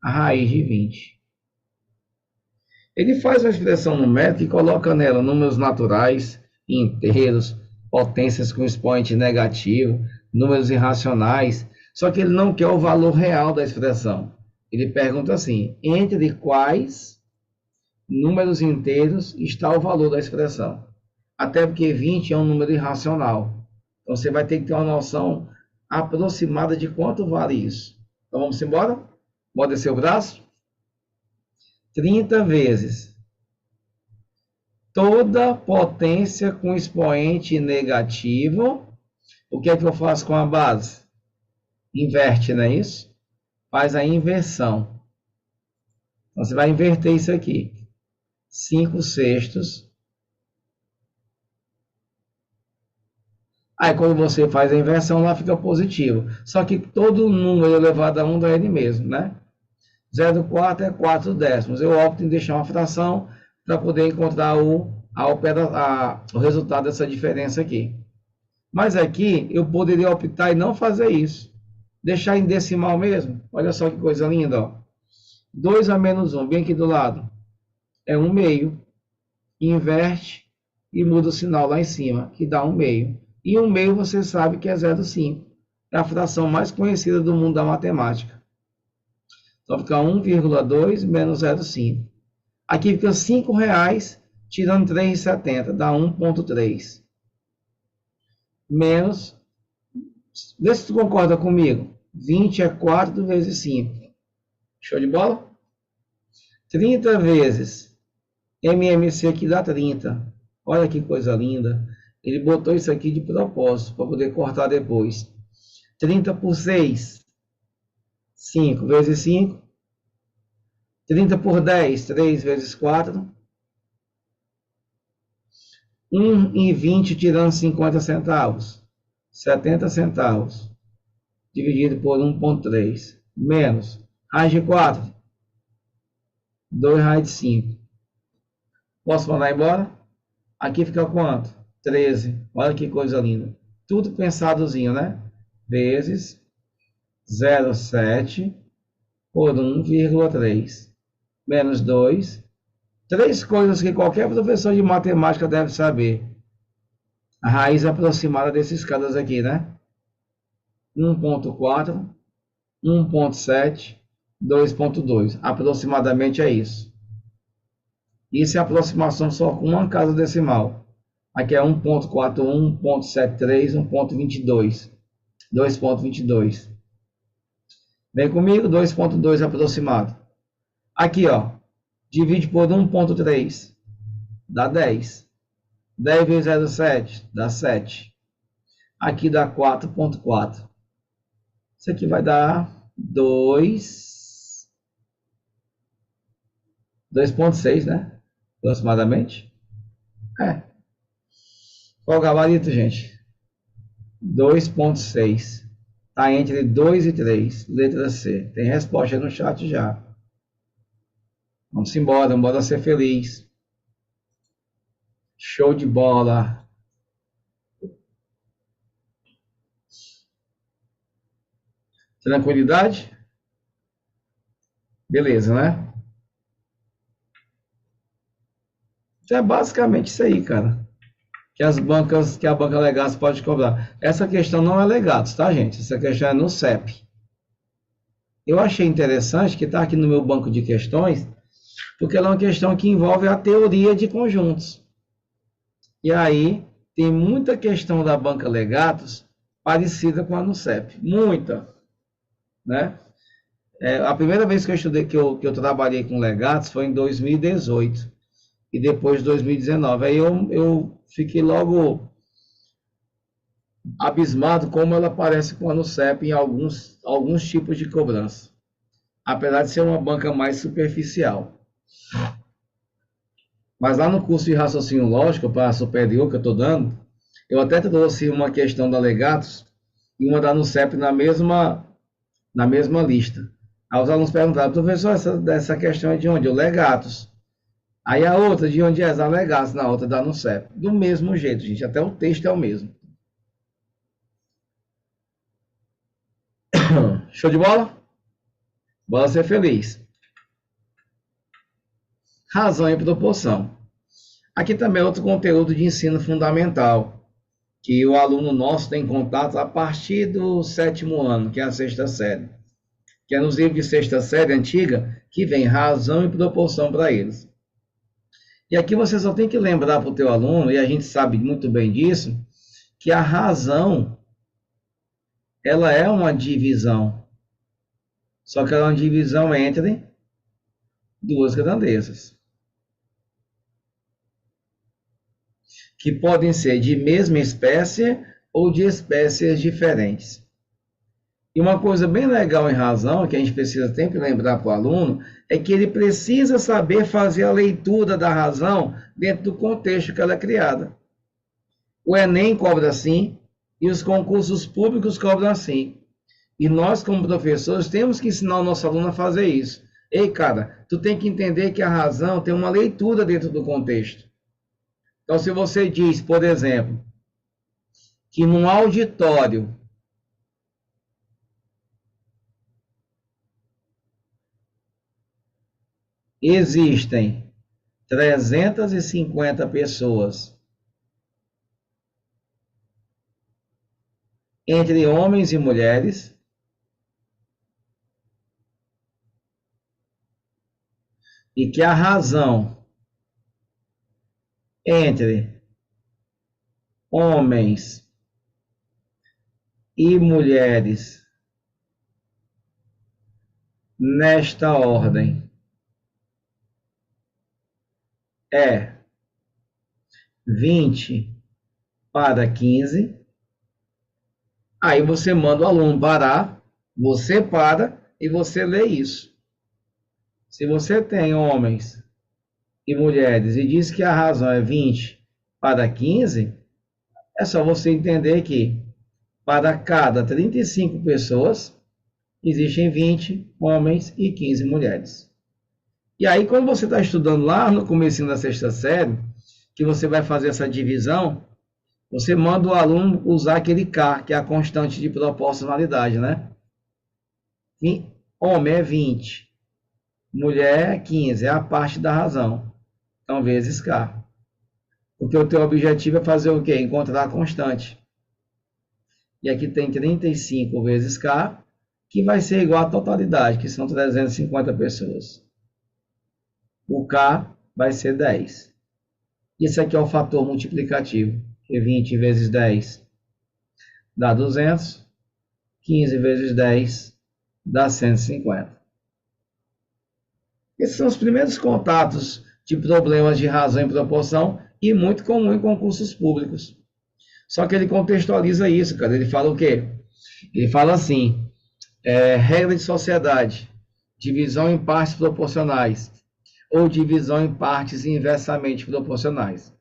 a raiz de 20. Ele faz uma expressão numérica e coloca nela números naturais, inteiros, potências com expoente negativo, números irracionais, só que ele não quer o valor real da expressão. Ele pergunta assim, entre quais números inteiros está o valor da expressão? Até porque 20 é um número irracional. Então, você vai ter que ter uma noção aproximada de quanto vale isso. Então, vamos embora? Bora descer o braço? 30 vezes toda potência com expoente negativo. O que é que eu faço com a base? Inverte, não é isso? Faz a inversão. Então, você vai inverter isso aqui. 5/6. Aí, quando você faz a inversão, lá fica positivo. Só que todo número elevado a 1 dá ele mesmo, né? 0,4 é 4/10. Eu opto em deixar uma fração para poder encontrar o resultado dessa diferença aqui. Mas aqui, eu poderia optar em não fazer isso. Deixar em decimal mesmo. Olha só que coisa linda, ó. 2 a menos 1, bem aqui do lado. É 1/2. Inverte e muda o sinal lá em cima, que dá 1/2. E 1/2 você sabe que é 0,5. É a fração mais conhecida do mundo da matemática. Então fica 1,2 menos 0,5. Aqui fica R$5, tirando 3,70, dá 1,3. Menos, vê se tu concorda comigo. 20 é 4 vezes 5. Show de bola? 30 vezes MMC aqui dá 30. Olha que coisa linda. Ele botou isso aqui de propósito, para poder cortar depois. 30 por 6, 5 vezes 5. 30 por 10, 3 vezes 4. 1,20 tirando 50 centavos. 70 centavos. Dividido por 1,3. Menos. Raiz de 4. 2 raiz de 5. Posso mandar embora? Aqui fica quanto? 13. Olha que coisa linda. Tudo pensadozinho, né? Vezes 0,7 por 1,3 menos 2. Três coisas que qualquer professor de matemática deve saber. A raiz aproximada desses caras aqui, né? 1,4, 1,7, 2,2. Aproximadamente é isso. Isso é aproximação só com uma casa decimal. Aqui é 1,41, 1,73, 1,22. 2,22. Vem comigo, 2,2 aproximado. Aqui, ó. Divide por 1,3. Dá 10. 10 vezes 0,7 dá 7. Aqui dá 4,4. Isso aqui vai dar 2,6, né? Aproximadamente. É. Qual o gabarito, gente? 2,6. Está entre 2 e 3. Letra C. Tem resposta aí no chat já. Vamos embora, bora ser feliz. Show de bola. Tranquilidade? Beleza, né? Então é basicamente isso aí, cara. Que a banca Legados pode cobrar. Essa questão não é Legados, tá, gente? Essa questão é no CEP. Eu achei interessante que está aqui no meu banco de questões, porque ela é uma questão que envolve a teoria de conjuntos. E aí, tem muita questão da banca Legados parecida com a no CEP. Muita. Né? A primeira vez que eu estudei, que eu trabalhei com Legados foi em 2018. E depois de 2019. Aí eu fiquei logo abismado como ela parece com a no CEP em alguns tipos de cobrança. Apesar de ser uma banca mais superficial. Mas lá no curso de raciocínio lógico, para superior que eu estou dando, eu até trouxe uma questão da Legados e uma da NUCEP na mesma lista. Aí os alunos perguntaram, professor, essa questão é de onde? O Legados. Aí a outra, de onde é? A Legados, na outra da NUCEP. Do mesmo jeito, gente, até o texto é o mesmo. Show de bola? Bora ser feliz. Razão e proporção. Aqui também é outro conteúdo de ensino fundamental, que o aluno nosso tem contato a partir do 7º ano, que é a 6ª série. Que é nos livros de 6ª série antiga, que vem razão e proporção para eles. E aqui você só tem que lembrar para o teu aluno, e a gente sabe muito bem disso, que a razão, ela é uma divisão. Só que ela é uma divisão entre duas grandezas. Que podem ser de mesma espécie ou de espécies diferentes. E uma coisa bem legal em razão, que a gente precisa sempre lembrar para o aluno, é que ele precisa saber fazer a leitura da razão dentro do contexto que ela é criada. O Enem cobra assim, e os concursos públicos cobram assim. E nós, como professores, temos que ensinar o nosso aluno a fazer isso. Ei, cara, tu tem que entender que a razão tem uma leitura dentro do contexto. Então, se você diz, por exemplo, que num auditório existem 350 pessoas, entre homens e mulheres, e que a razão entre homens e mulheres nesta ordem é 20:15. Aí você manda o aluno parar, você para e você lê isso. Se você tem homens e mulheres e diz que a razão é 20:15, é só você entender que para cada 35 pessoas, existem 20 homens e 15 mulheres. E aí, quando você está estudando lá no comecinho da 6ª série, que você vai fazer essa divisão, Você manda o aluno usar aquele K, que é a constante de proporcionalidade, né? Homem é 20, mulher é 15, é a parte da razão. Então, vezes K. Porque o teu objetivo é fazer o quê? Encontrar a constante. E aqui tem 35 vezes K, que vai ser igual à totalidade, que são 350 pessoas. O K vai ser 10. Esse aqui é o fator multiplicativo, que 20 vezes 10 dá 200, 15 vezes 10 dá 150. Esses são os primeiros contatos de problemas de razão e proporção e muito comum em concursos públicos. Só que ele contextualiza isso, cara. Ele fala o quê? Ele fala assim, regra de sociedade, divisão em partes proporcionais ou divisão em partes inversamente proporcionais.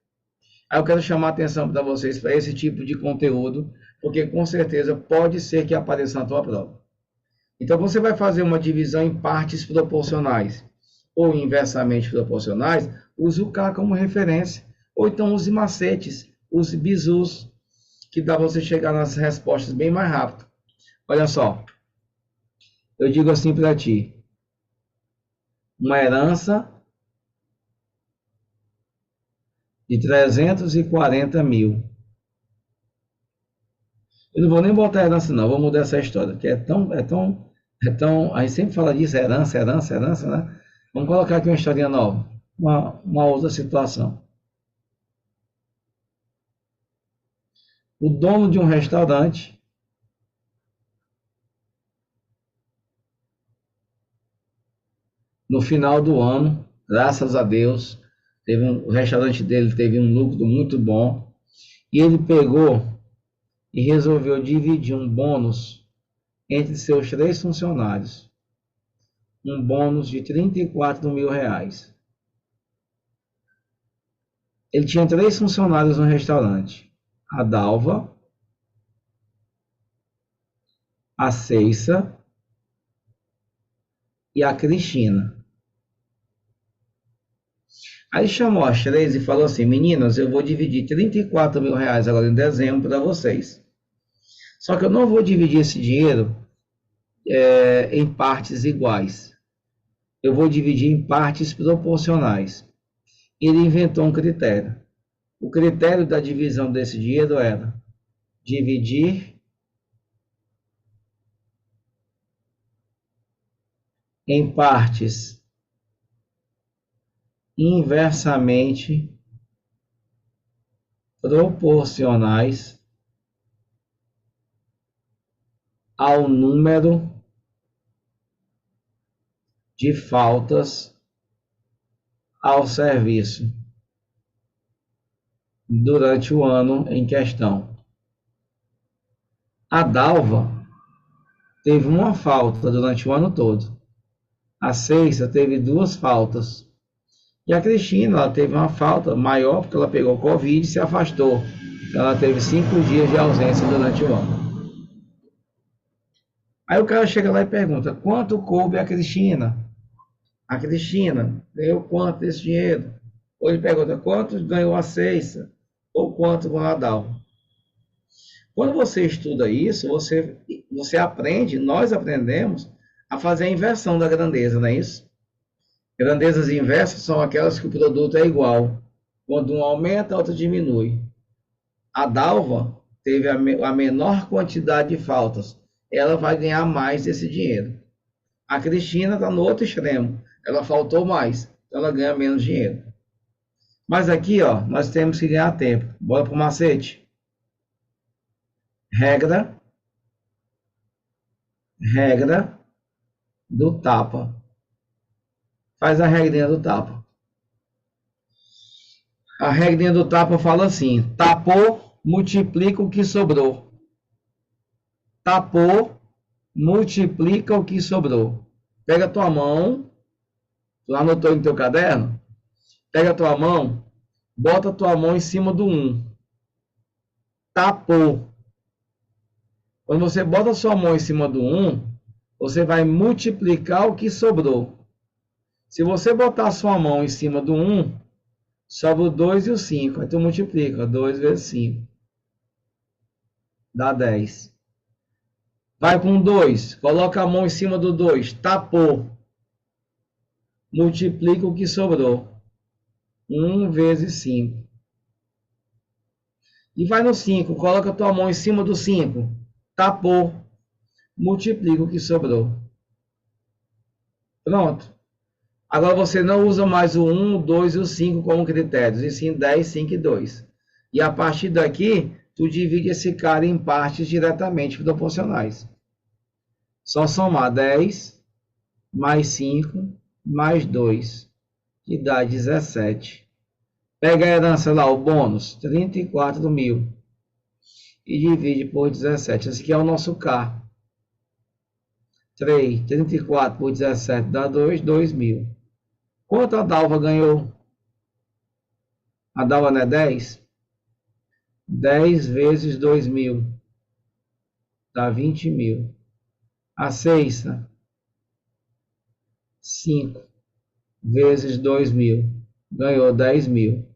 Aí eu quero chamar a atenção para vocês para esse tipo de conteúdo, porque com certeza pode ser que apareça na tua prova. Então você vai fazer uma divisão em partes proporcionais ou inversamente proporcionais, use o K como referência, ou então use macetes, use bizus, que dá para você chegar nas respostas bem mais rápido. Olha só, eu digo assim para ti, uma herança de 340 mil. Eu não vou nem botar herança não, vou mudar essa história, que é tão, a gente sempre fala disso, herança, né? Vamos colocar aqui uma historinha nova, uma outra situação. O dono de um restaurante no final do ano, graças a Deus, o restaurante dele teve um lucro muito bom, e ele pegou e resolveu dividir um bônus entre seus 3 funcionários. Um bônus de 34 mil reais. Ele tinha 3 funcionários no restaurante. A Dalva, a Ceissa e a Cristina. Aí chamou as 3 e falou assim, meninas, eu vou dividir 34 mil reais agora em dezembro para vocês. Só que eu não vou dividir esse dinheiro em partes iguais. Eu vou dividir em partes proporcionais. Ele inventou um critério. O critério da divisão desse dinheiro era dividir em partes inversamente proporcionais ao número de faltas ao serviço durante o ano em questão. A Dalva teve uma falta durante o ano todo. A Ceissa teve 2 faltas. E a Cristina, ela teve uma falta maior porque ela pegou Covid e se afastou. Ela teve 5 dias de ausência durante o ano. Aí o cara chega lá e pergunta, quanto coube a Cristina? A Cristina ganhou quanto desse dinheiro? Ou ele pergunta, quanto ganhou a Ceissa? Ou quanto ganhou a Dalva? Quando você estuda isso, você aprende, nós aprendemos a fazer a inversão da grandeza, não é isso? Grandezas inversas são aquelas que o produto é igual. Quando um aumenta, a outra diminui. A Dalva teve a menor quantidade de faltas. Ela vai ganhar mais desse dinheiro. A Cristina está no outro extremo. Ela faltou mais. Então ela ganha menos dinheiro. Mas aqui, ó, nós temos que ganhar tempo. Bora para o macete. Regra do tapa. Faz a regrinha do tapa. A regrinha do tapa fala assim, tapou, multiplica o que sobrou. Tapou, multiplica o que sobrou. Pega a tua mão, tu anotou no teu caderno? Pega a tua mão, bota a tua mão em cima do 1. Tapou. Quando você bota a sua mão em cima do 1, você vai multiplicar o que sobrou. Se você botar a sua mão em cima do 1, sobra o 2 e o 5. Aí tu multiplica, 2 vezes 5. dá 10. Vai com 2, coloca a mão em cima do 2, tapou. Multiplica o que sobrou. 1 vezes 5. E vai no 5, coloca a tua mão em cima do 5, tapou. Multiplica o que sobrou. Pronto. Agora você não usa mais o 1, o 2 e o 5 como critérios, e sim 10, 5 e 2. E a partir daqui, tu divide esse cara em partes diretamente proporcionais. Só somar 10 mais 5 mais 2, que dá 17. Pega a herança lá, o bônus, 34 mil. E divide por 17. Esse aqui é o nosso K. 34 por 17 dá 2 mil. Quanto a Dalva ganhou? A Dalva não é 10? 10 vezes 2 mil dá 20 mil. A Ceissa, 5 vezes 2 mil, ganhou 10 mil.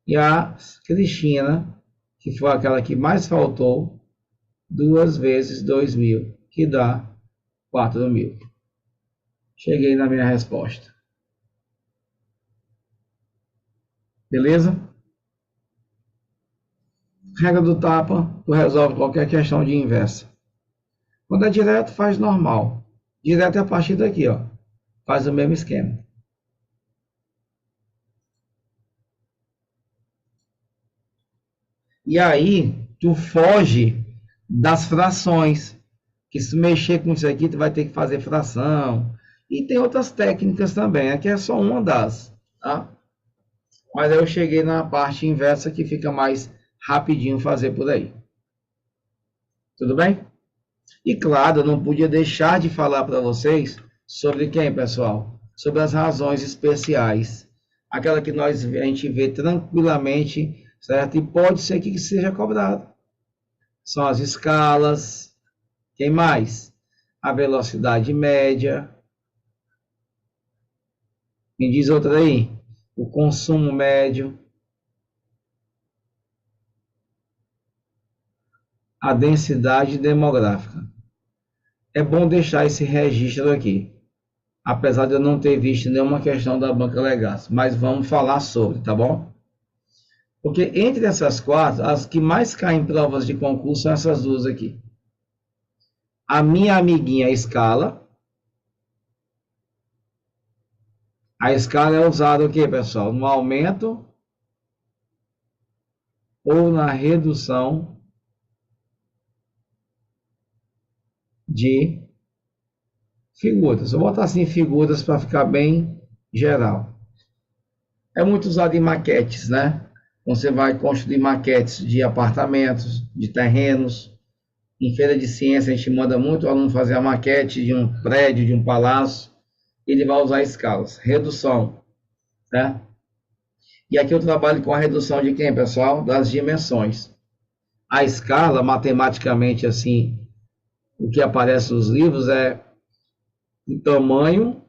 E a Cristina, que foi aquela que mais faltou, 2 vezes 2 mil, que dá 4 mil. Cheguei na minha resposta. Beleza? Regra do tapa, tu resolve qualquer questão de inversa. Quando é direto, faz normal. Direto é a partir daqui, ó. Faz o mesmo esquema. E aí, tu foge das frações. Que se mexer com isso aqui, tu vai ter que fazer fração. E tem outras técnicas também. Aqui é só uma das, tá? Mas aí eu cheguei na parte inversa que fica mais rapidinho fazer por aí. Tudo bem? E claro, eu não podia deixar de falar para vocês sobre quem, pessoal? Sobre as razões especiais. Aquela que a gente vê tranquilamente, certo? E pode ser que seja cobrado. São as escalas. Quem mais? A velocidade média. Me diz outra aí. O consumo médio. A densidade demográfica. É bom deixar esse registro aqui. Apesar de eu não ter visto nenhuma questão da Banca Legacy. Mas vamos falar sobre, tá bom? Porque entre essas quatro, as que mais caem em provas de concurso são essas duas aqui. A minha amiguinha escala. A escala é usada o quê, pessoal? No aumento ou na redução de figuras. Vou botar assim figuras para ficar bem geral. É muito usado em maquetes, né? Você vai construir maquetes de apartamentos, de terrenos. Em feira de ciência, a gente manda muito o aluno fazer a maquete de um prédio, de um palácio. Ele vai usar escalas. Redução, né? E aqui eu trabalho com a redução de quem, pessoal? Das dimensões. A escala, matematicamente, assim, o que aparece nos livros é o tamanho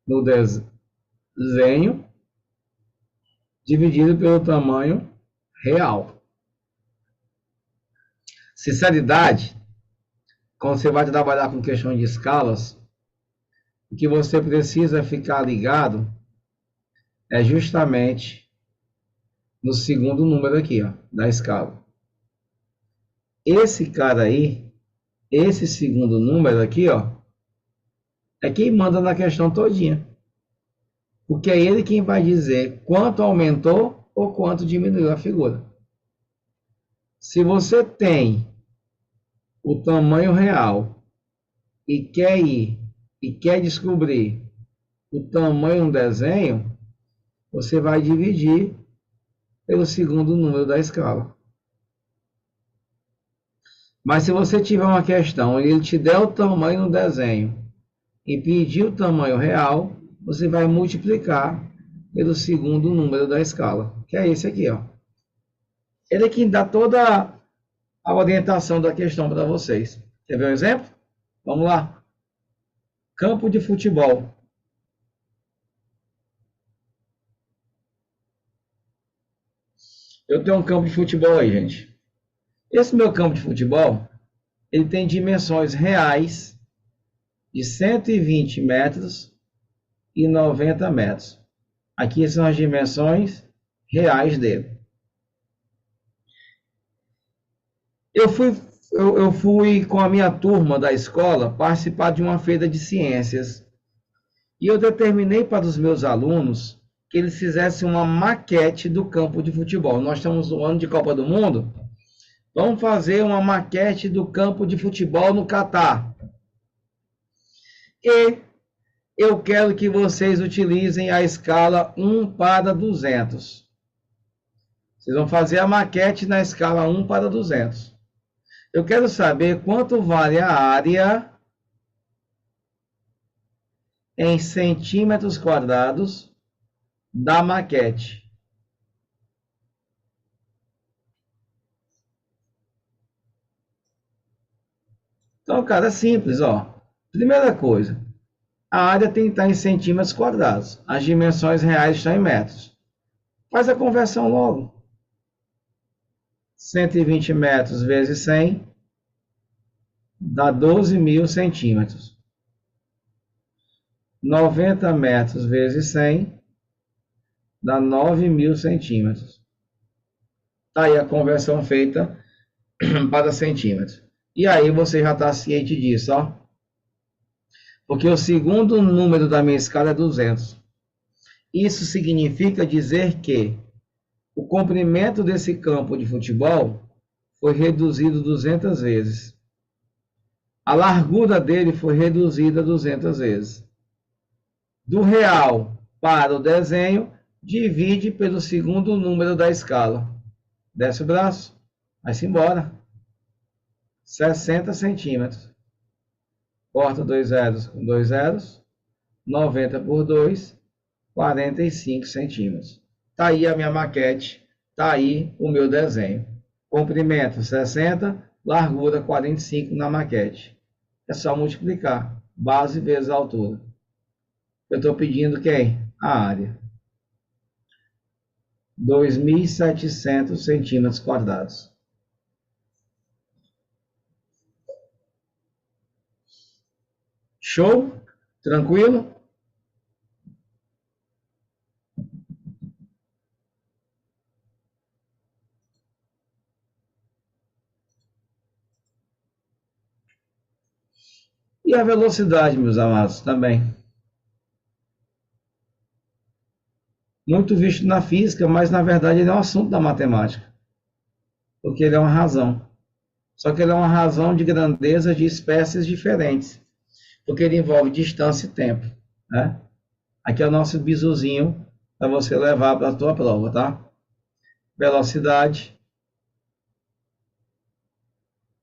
no desenho dividido pelo tamanho real. Sinceridade, quando você vai trabalhar com questão de escalas, o que você precisa ficar ligado é justamente no segundo número aqui, ó, da escala. Esse cara aí, esse segundo número aqui, ó, é quem manda na questão todinha. Porque é ele quem vai dizer quanto aumentou ou quanto diminuiu a figura. Se você tem o tamanho real e quer descobrir o tamanho do desenho, você vai dividir pelo segundo número da escala. Mas se você tiver uma questão e ele te der o tamanho no desenho e pedir o tamanho real, você vai multiplicar pelo segundo número da escala, que é esse aqui, ó. Ele é quem dá toda a orientação da questão para vocês. Quer ver um exemplo? Vamos lá. Campo de futebol. Eu tenho um campo de futebol aí, gente. Esse meu campo de futebol, ele tem dimensões reais de 120 metros e 90 metros. Aqui são as dimensões reais dele. Eu fui com a minha turma da escola participar de uma feira de ciências. E eu determinei para os meus alunos que eles fizessem uma maquete do campo de futebol. Nós estamos no ano de Copa do Mundo. Vamos fazer uma maquete do campo de futebol no Catar. E eu quero que vocês utilizem a escala 1:200. Vocês vão fazer a maquete na escala 1:200. Eu quero saber quanto vale a área em centímetros quadrados da maquete. Então, cara, é simples, ó. Primeira coisa, a área tem que estar em centímetros quadrados. As dimensões reais estão em metros. Faz a conversão logo. 120 metros vezes 100 dá 12.000 centímetros. 90 metros vezes 100 dá 9.000 centímetros. Está aí a conversão feita para centímetros. E aí você já está ciente disso, ó. Porque o segundo número da minha escala é 200. Isso significa dizer que o comprimento desse campo de futebol foi reduzido 200 vezes. A largura dele foi reduzida 200 vezes. Do real para o desenho, divide pelo segundo número da escala. Desce o braço, vai-se embora. 60 centímetros. Corta 2 zeros com 2 zeros. 90 por 2, 45 centímetros. Está aí a minha maquete, está aí o meu desenho. Comprimento 60, largura 45 na maquete. É só multiplicar, base vezes a altura. Eu estou pedindo quem? A área. 2.700 centímetros quadrados. Show? Tranquilo? E a velocidade, meus amados, também. Muito visto na física, mas na verdade ele é um assunto da matemática. Porque ele é uma razão. Só que ele é uma razão de grandeza de espécies diferentes. Porque ele envolve distância e tempo, né? Aqui é o nosso bizuzinho para você levar para a tua prova, tá? Velocidade.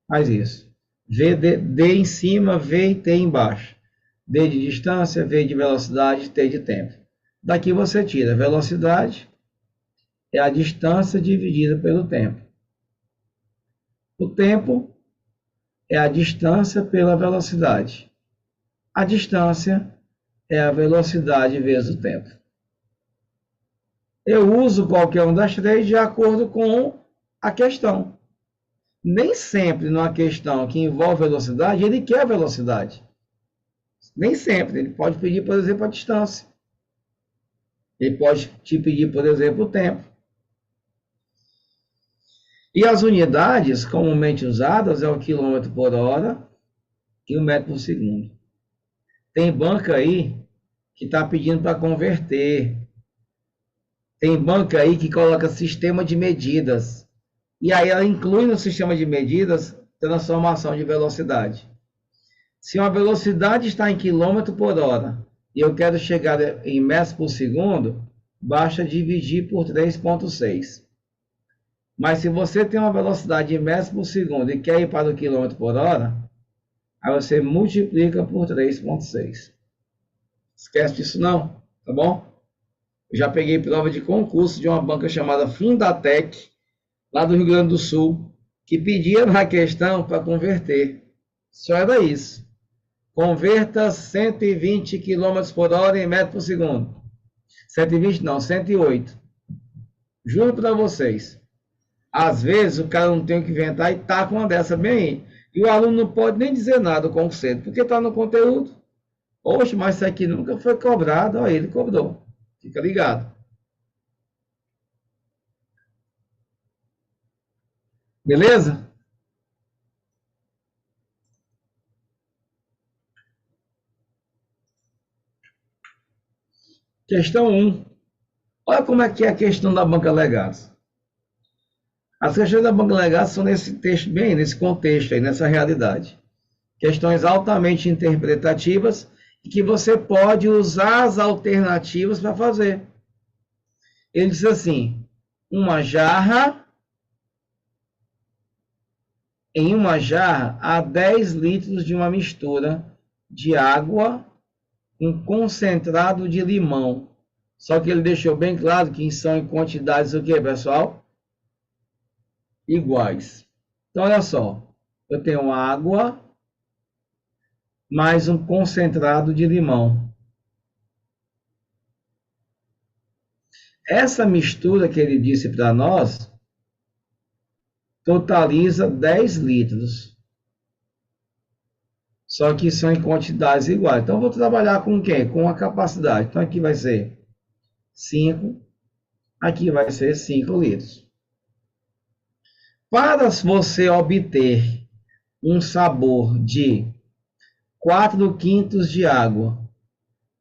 Faz isso. D em cima, V e T embaixo. D de distância, V de velocidade, T de tempo. Daqui você tira velocidade, é a distância dividida pelo tempo. O tempo é a distância pela velocidade. A distância é a velocidade vezes o tempo. Eu uso qualquer um das três de acordo com a questão. Nem sempre numa questão que envolve velocidade, ele quer velocidade. Nem sempre. Ele pode pedir, por exemplo, a distância. Ele pode te pedir, por exemplo, o tempo. E as unidades comumente usadas é o quilômetro por hora e o metro por segundo. Tem banca aí que está pedindo para converter. Tem banca aí que coloca sistema de medidas. E aí ela inclui no sistema de medidas transformação de velocidade. Se uma velocidade está em quilômetro por hora e eu quero chegar em metros por segundo, basta dividir por 3,6. Mas se você tem uma velocidade em metros por segundo e quer ir para o quilômetro por hora, aí você multiplica por 3,6. Esquece disso não, tá bom? Eu já peguei prova de concurso de uma banca chamada Fundatec, lá do Rio Grande do Sul, que pedia na questão para converter. Só era isso. Converta 120 km por hora em metro por segundo. 120 não, 108. Juro para vocês. Às vezes o cara não tem o que inventar e tá com uma dessa bem aí. E o aluno não pode nem dizer nada do conceito, porque está no conteúdo. Oxe, mas isso aqui nunca foi cobrado. Olha, ele cobrou. Fica ligado. Beleza? Questão 1. Olha como é que é a questão da banca legados. As questões da banca legados são nesse texto, bem nesse contexto aí, nessa realidade. Questões altamente interpretativas e que você pode usar as alternativas para fazer. Ele diz assim: em uma jarra há 10 litros de uma mistura de água com concentrado de limão. Só que ele deixou bem claro que são em quantidades o quê, pessoal? Iguais. Então, olha só. Eu tenho água mais um concentrado de limão. Essa mistura que ele disse para nós totaliza 10 litros. Só que são em quantidades iguais. Então, eu vou trabalhar com o quê? Com a capacidade. Então, aqui vai ser 5, aqui vai ser 5 litros. Para você obter um sabor de 4 quintos de água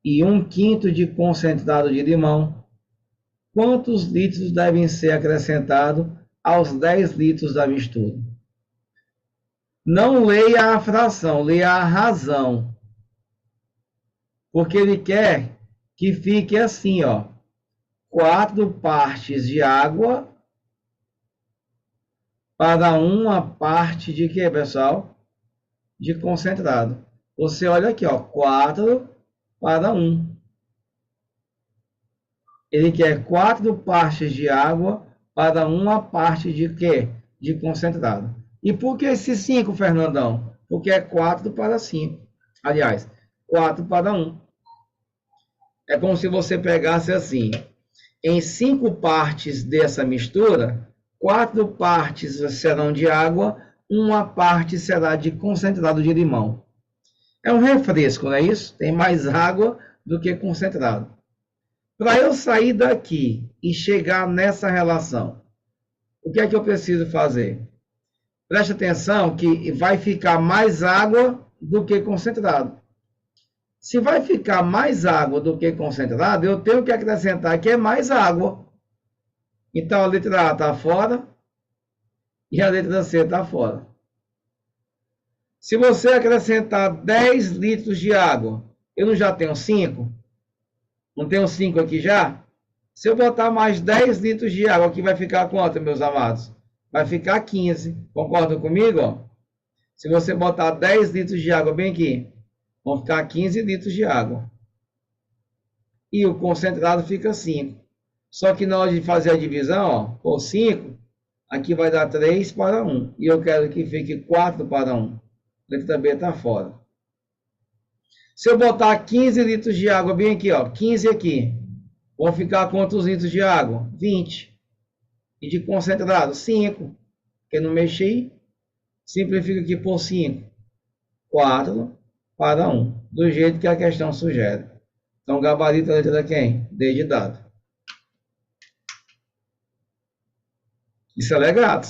e 1 quinto de concentrado de limão, quantos litros devem ser acrescentados aos 10 litros da mistura? Não leia a fração, leia a razão. Porque ele quer que fique assim, ó. 4 partes de água para uma parte de quê, pessoal? De concentrado. Você olha aqui, ó. 4 para 1. Ele quer 4 partes de água para uma parte de quê? De concentrado. E por que esse 5, Fernandão? Porque é 4 para 5. Aliás, 4 para 1. É como se você pegasse assim. Em 5 partes dessa mistura, 4 partes serão de água, uma parte será de concentrado de limão. É um refresco, não é isso? Tem mais água do que concentrado. Para eu sair daqui e chegar nessa relação, o que é que eu preciso fazer? Preste atenção que vai ficar mais água do que concentrado. Se vai ficar mais água do que concentrado, eu tenho que acrescentar que é mais água. Então a letra A está fora e a letra C está fora. Se você acrescentar 10 litros de água, eu não já tenho 5? Não tenho 5 aqui já? Se eu botar mais 10 litros de água, aqui vai ficar quanto, meus amados? Vai ficar 15. Concordam comigo? Ó? Se você botar 10 litros de água bem aqui, vão ficar 15 litros de água. E o concentrado fica 5. Só que na hora de fazer a divisão, ó, por 5, aqui vai dar 3 para 1. E eu quero que fique 4 para 1. A letra B está fora. Se eu botar 15 litros de água bem aqui, ó, 15 aqui, vão ficar quantos litros de água? 20. E de concentrado? 5. Porque não mexi, simplifica aqui por 5. 4 para 1. Do jeito que a questão sugere. Então, gabarito a letra de quem? D de dado. Isso é legal.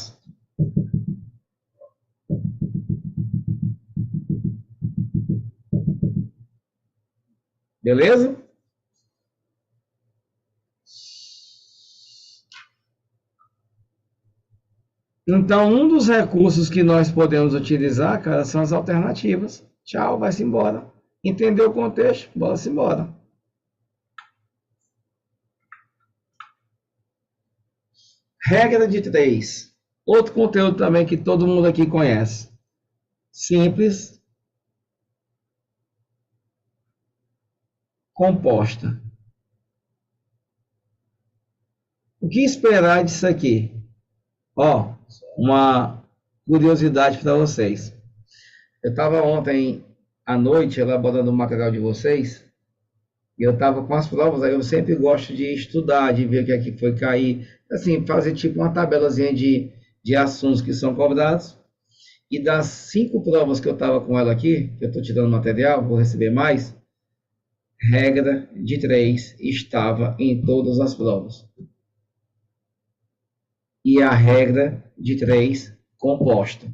Beleza? Então, um dos recursos que nós podemos utilizar, cara, são as alternativas. Tchau, vai-se embora. Entendeu o contexto? Bora-se embora. Regra de 3. Outro conteúdo também que todo mundo aqui conhece. Simples. Composta. O que esperar disso aqui? Ó, uma curiosidade para vocês. Eu estava ontem à noite elaborando o material de vocês E eu estava com as provas, aí eu sempre gosto de estudar, de ver o que é que foi cair, assim, fazer tipo uma tabelazinha de assuntos que são cobrados. E das 5 provas que eu estava com ela aqui, que eu estou tirando material, vou receber mais, regra de 3 estava em todas as provas. E a regra de 3 composta.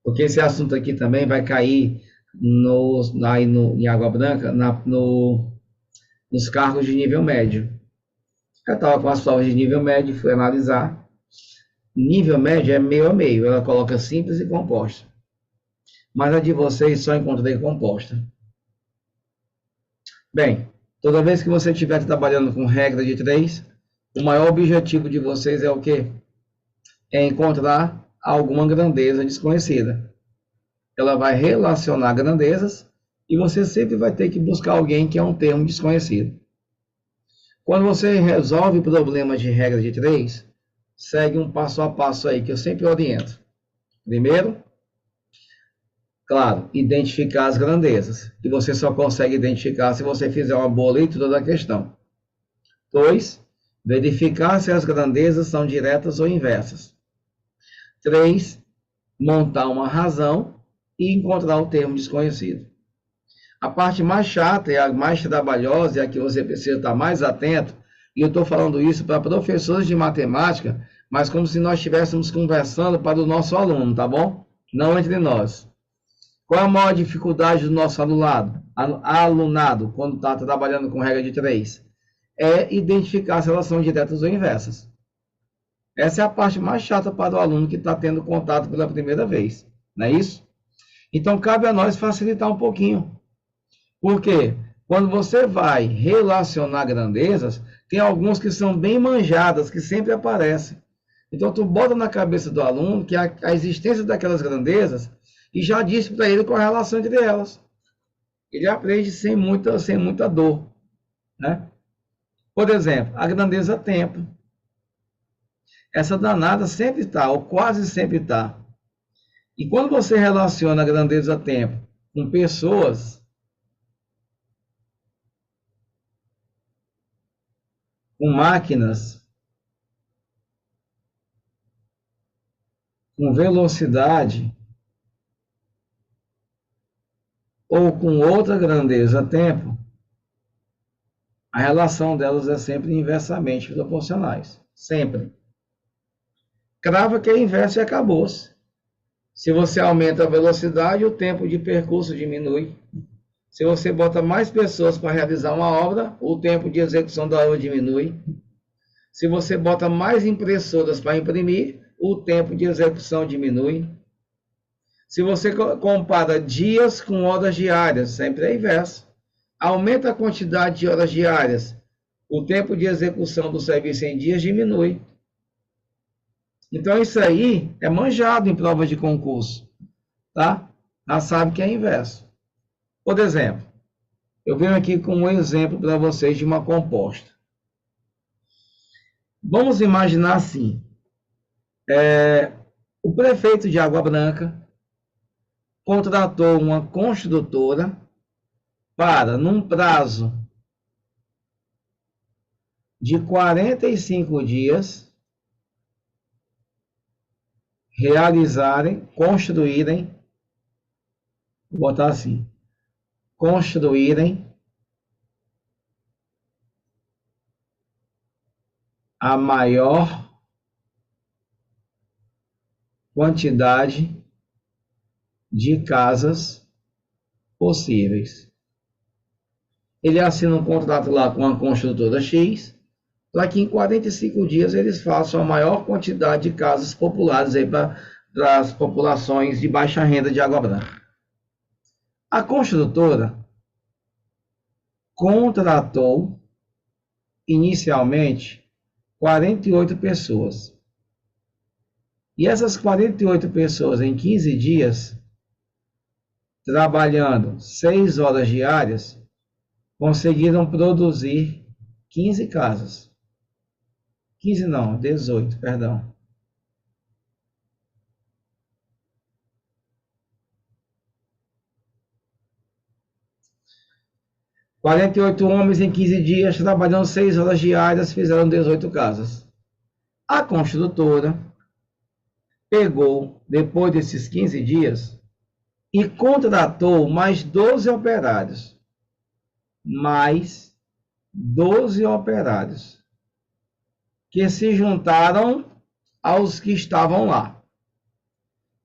Porque esse assunto aqui também vai cair em Água Branca, nos cargos de nível médio. Eu estava com as provas de nível médio, fui analisar. Nível médio é meio a meio, ela coloca simples e composta. Mas a de vocês só encontrei composta. Bem, toda vez que você estiver trabalhando com regra de 3, o maior objetivo de vocês é o quê? É encontrar alguma grandeza desconhecida. Ela vai relacionar grandezas e você sempre vai ter que buscar alguém que é um termo desconhecido. Quando você resolve problemas de regra de 3, segue um passo a passo aí que eu sempre oriento. Primeiro, claro, identificar as grandezas, que você só consegue identificar se você fizer uma boa leitura da questão. 2, verificar se as grandezas são diretas ou inversas. 3, montar uma razão e encontrar o termo desconhecido. A parte mais chata e a mais trabalhosa e a que você precisa estar mais atento, e eu estou falando isso para professores de matemática, mas como se nós estivéssemos conversando para o nosso aluno, tá bom? Não entre nós. Qual é a maior dificuldade do nosso alunado quando está trabalhando com regra de 3? É identificar se elas são diretas ou inversas. Essa é a parte mais chata para o aluno que está tendo contato pela primeira vez, não é isso? Então, cabe a nós facilitar um pouquinho. Por quê? Quando você vai relacionar grandezas, tem alguns que são bem manjadas, que sempre aparecem. Então, tu bota na cabeça do aluno que a existência daquelas grandezas e já diz para ele qual é a relação entre elas. Ele aprende sem muita dor, né? Por exemplo, a grandeza tempo. Essa danada sempre está, ou quase sempre está. E quando você relaciona a grandeza tempo com pessoas, com máquinas, com velocidade, ou com outra grandeza tempo, a relação delas é sempre inversamente proporcionais. Sempre. Crava que é inverso e acabou-se. Se você aumenta a velocidade, o tempo de percurso diminui. Se você bota mais pessoas para realizar uma obra, o tempo de execução da obra diminui. Se você bota mais impressoras para imprimir, o tempo de execução diminui. Se você compara dias com horas diárias, sempre é inverso. Aumenta a quantidade de horas diárias, o tempo de execução do serviço em dias diminui. Então, isso aí é manjado em prova de concurso, tá? Já sabe que é inverso. Por exemplo, eu venho aqui com um exemplo para vocês de uma composta. Vamos imaginar assim, o prefeito de Água Branca contratou uma construtora para, num prazo de 45 dias, construírem, vou botar assim, construírem a maior quantidade de casas possíveis. Ele assina um contrato lá com a construtora X, para que em 45 dias eles façam a maior quantidade de casas populares aí para as populações de baixa renda de Água Branca. A construtora contratou inicialmente 48 pessoas. E essas 48 pessoas em 15 dias, trabalhando 6 horas diárias, conseguiram produzir 15 casas. 15 não, 18, perdão. 48 homens em 15 dias, trabalhando 6 horas diárias, fizeram 18 casas. A construtora pegou, depois desses 15 dias, e contratou mais 12 operários. Mais 12 operários, que se juntaram aos que estavam lá.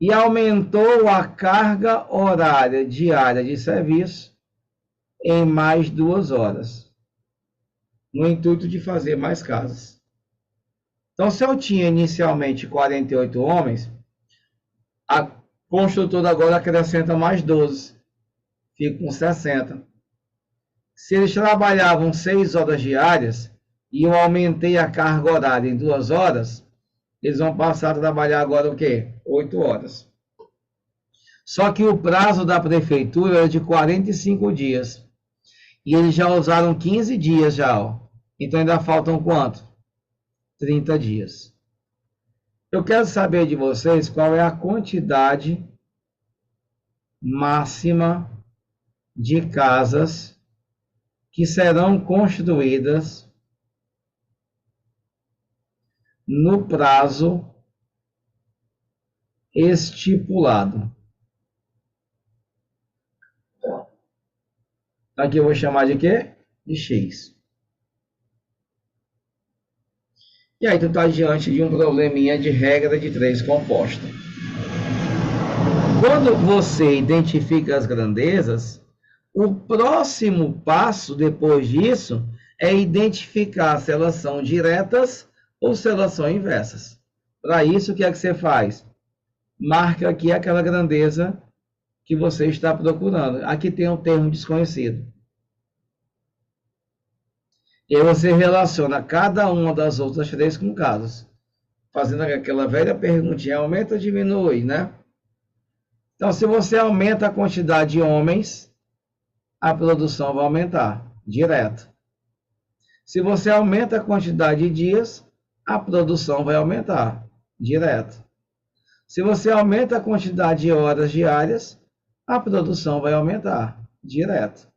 E aumentou a carga horária diária de serviço em mais 2 horas, no intuito de fazer mais casas. Então, se eu tinha inicialmente 48 homens, a construtora agora acrescenta mais 12, fica com 60. Se eles trabalhavam 6 horas diárias e eu aumentei a carga horária em 2 horas, eles vão passar a trabalhar agora o quê? 8 horas. Só que o prazo da prefeitura era de 45 dias. E eles já usaram 15 dias já, ó. Então ainda faltam quanto? 30 dias. Eu quero saber de vocês qual é a quantidade máxima de casas que serão construídas no prazo estipulado. Aqui eu vou chamar de quê? De X. E aí tu está diante de um probleminha de regra de 3 composta. Quando você identifica as grandezas, o próximo passo depois disso é identificar se elas são diretas ou se elas são inversas. Para isso, o que é que você faz? Marca aqui aquela grandeza que você está procurando. Aqui tem um termo desconhecido. E aí você relaciona cada uma das outras 3 com casos. Fazendo aquela velha perguntinha, aumenta ou diminui, né? Então, se você aumenta a quantidade de homens, a produção vai aumentar, direto. Se você aumenta a quantidade de dias, a produção vai aumentar, direto. Se você aumenta a quantidade de horas diárias, a produção vai aumentar, direto.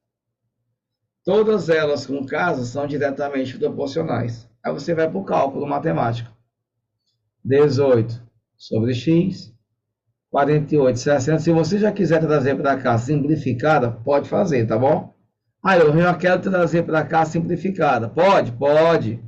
Todas elas com casas são diretamente proporcionais. Aí você vai para o cálculo matemático. 18 sobre x, 48, 60. Se você já quiser trazer para cá simplificada, pode fazer, tá bom? Ah, eu já quero trazer para cá simplificada. Pode? Pode.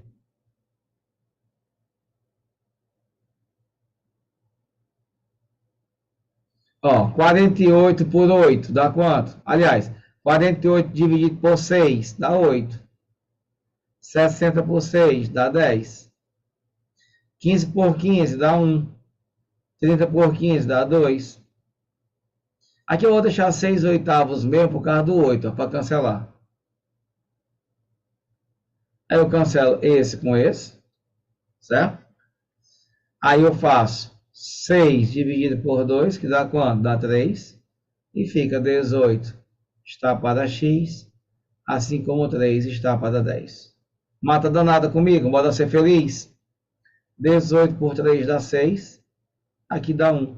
Ó, 48 por 8 dá quanto? Aliás, 48 dividido por 6 dá 8. 60 por 6 dá 10. 15 por 15 dá 1. 30 por 15 dá 2. Aqui eu vou deixar 6 oitavos mesmo por causa do 8, para cancelar. Aí eu cancelo esse com esse, certo? Aí eu faço 6 dividido por 2, que dá quanto? Dá 3. E fica 18 está para x, assim como 3 está para 10. Mata danada comigo, bora ser feliz. 18 por 3 dá 6. Aqui dá 1.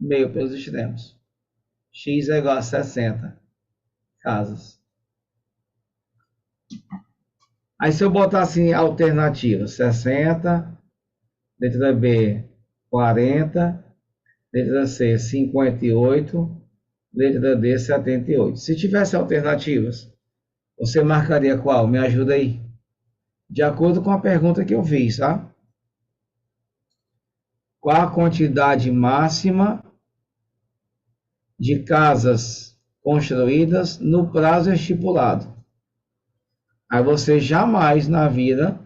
Meio pelos extremos. X é igual a 60 casas. Aí se eu botar assim, alternativa, 60, letra B, 40, letra C, 58, letra D, 78. Se tivesse alternativas, você marcaria qual? Me ajuda aí. De acordo com a pergunta que eu fiz, tá? Qual a quantidade máxima de casas construídas no prazo estipulado? Aí você jamais na vida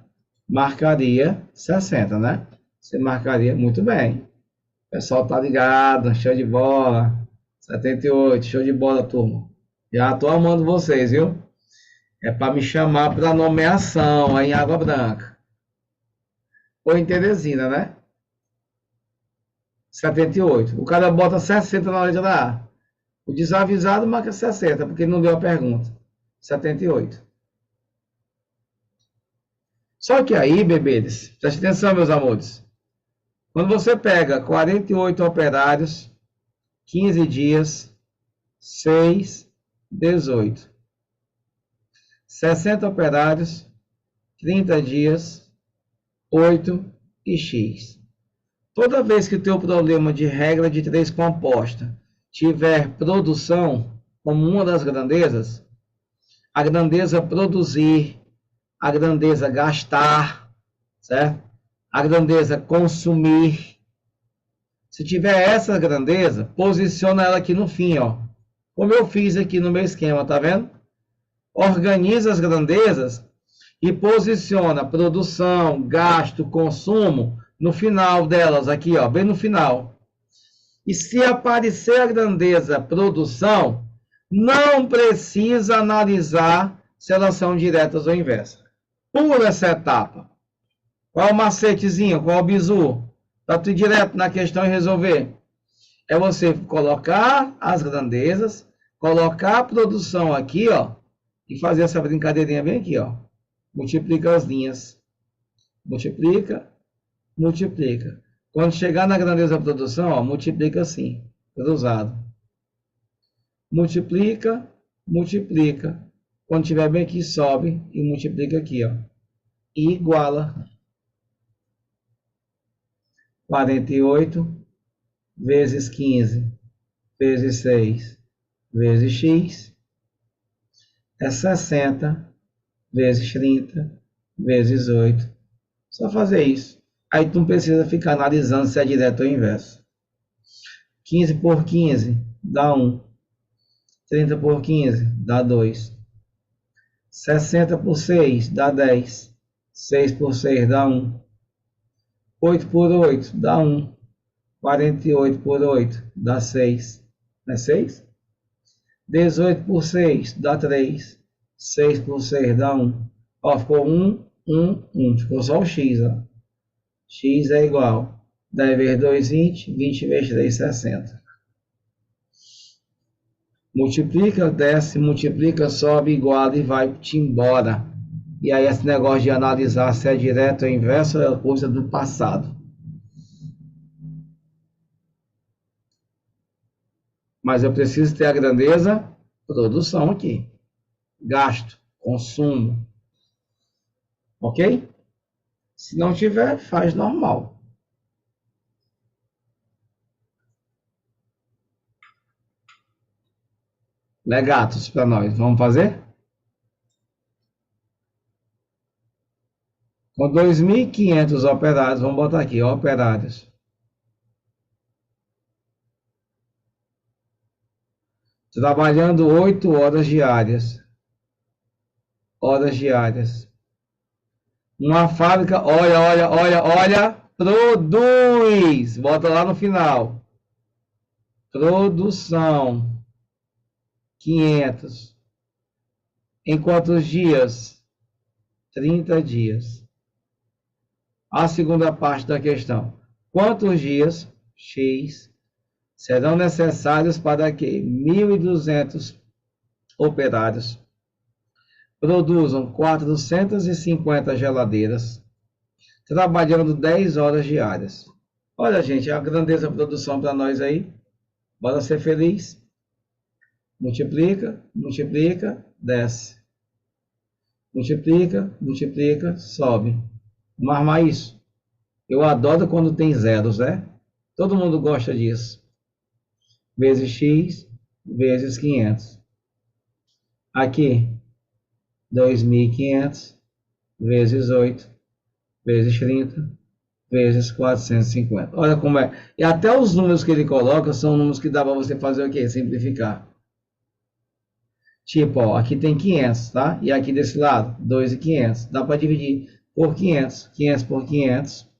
marcaria 60, né? Você marcaria muito bem. O pessoal tá ligado, show de bola. 78, show de bola, turma. Já tô amando vocês, viu? É para me chamar para nomeação aí em Água Branca. Ou em Teresina, né? 78. O cara bota 60 na letra A. O desavisado marca 60, porque não deu a pergunta. 78. Só que aí, bebês, preste atenção, meus amores. Quando você pega 48 operários, 15 dias, 6, 18. 60 operários, 30 dias, 8 e x. Toda vez que o teu problema de regra de 3 composta tiver produção como uma das grandezas, a grandeza produzir, a grandeza gastar, certo? A grandeza consumir. Se tiver essa grandeza, posiciona ela aqui no fim, ó. Como eu fiz aqui no meu esquema, tá vendo? Organiza as grandezas e posiciona produção, gasto, consumo no final delas, aqui, ó, bem no final. E se aparecer a grandeza produção, não precisa analisar se elas são diretas ou inversas. Pula essa etapa. Qual o macetezinho? Qual o bizu? Para tu ir direto na questão e resolver. É você colocar as grandezas, colocar a produção aqui, ó, e fazer essa brincadeirinha bem aqui, ó. Multiplica as linhas. Multiplica, multiplica. Quando chegar na grandeza da produção, ó, multiplica assim, cruzado. Multiplica, multiplica. Quando estiver bem aqui, sobe e multiplica aqui, ó. E iguala 48 vezes 15 vezes 6 vezes x é 60 vezes 30 vezes 8. Só fazer isso. Aí tu não precisa ficar analisando se é direto ou inverso. 15 por 15 dá 1. 30 por 15 dá 2. 60 por 6 dá 10. 6 por 6 dá 1. 8 por 8 dá 1. 48 por 8 dá 6. Não é 6? 18 por 6 dá 3. 6 por 6 dá 1. Ó, ficou 1, 1, 1. Ficou só o x, ó. X é igual 10 vezes 2, 20. 20 vezes 3, 60. Multiplica, desce, multiplica, sobe, iguala e vai-te embora. E aí esse negócio de analisar se é direto ou inverso é coisa do passado. Mas eu preciso ter a grandeza, produção aqui. Gasto, consumo. Ok? Se não tiver, faz normal. Legatos para nós. Vamos fazer? Com 2.500 operários, vamos botar aqui, operários. Trabalhando 8 horas diárias. Horas diárias. Uma fábrica, olha, produz. Bota lá no final. Produção. 500. Em quantos dias? 30 dias. A segunda parte da questão. Quantos dias, X, serão necessários para que 1.200 operários produzam 450 geladeiras, trabalhando 10 horas diárias? Olha, gente, a grandeza da produção para nós aí. Bora ser feliz. Multiplica, multiplica, desce. Multiplica, multiplica, sobe. Vamos armar isso. Eu adoro quando tem zeros, né? Todo mundo gosta disso. Vezes x, vezes 500. Aqui, 2.500, vezes 8, vezes 30, vezes 450. Olha como é. E até os números que ele coloca são números que dá para você fazer o quê? Simplificar. Tipo, ó, aqui tem 500, tá? E aqui desse lado, 2.500. Dá para dividir por 500. 500 por 500.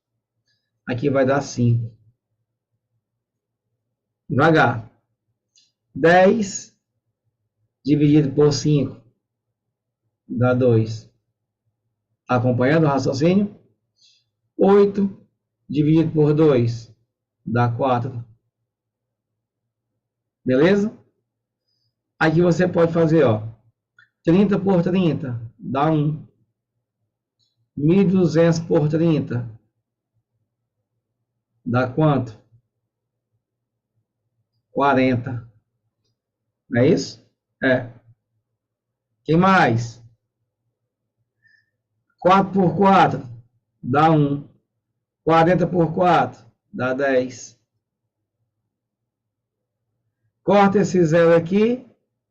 Aqui vai dar 5. Devagar. 10 dividido por 5 dá 2. Acompanhando o raciocínio? 8 dividido por 2 dá 4. Beleza? Aqui você pode fazer, ó. 30 por 30 dá 1. 1.200 por 30 dá quanto? 40. Não é isso? É. Quem mais? 4 por 4 dá 1. 40 por 4 dá 10. Corta esse zero aqui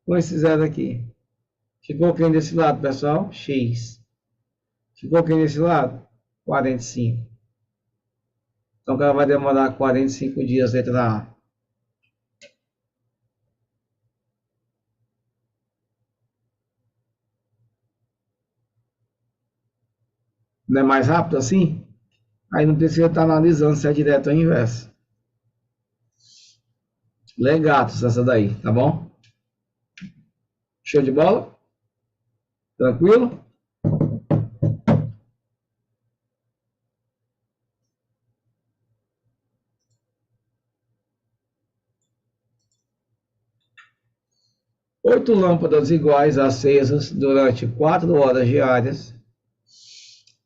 com esse zero aqui. Ficou quem desse lado, pessoal? X. Ficou quem desse lado? 45. Então, o cara vai demorar 45 dias, letra A. Não é mais rápido assim? Aí não precisa estar analisando se é direto ou inverso. Legatos essa daí, tá bom? Show de bola? Tranquilo? Oito lâmpadas iguais acesas durante 4 horas diárias.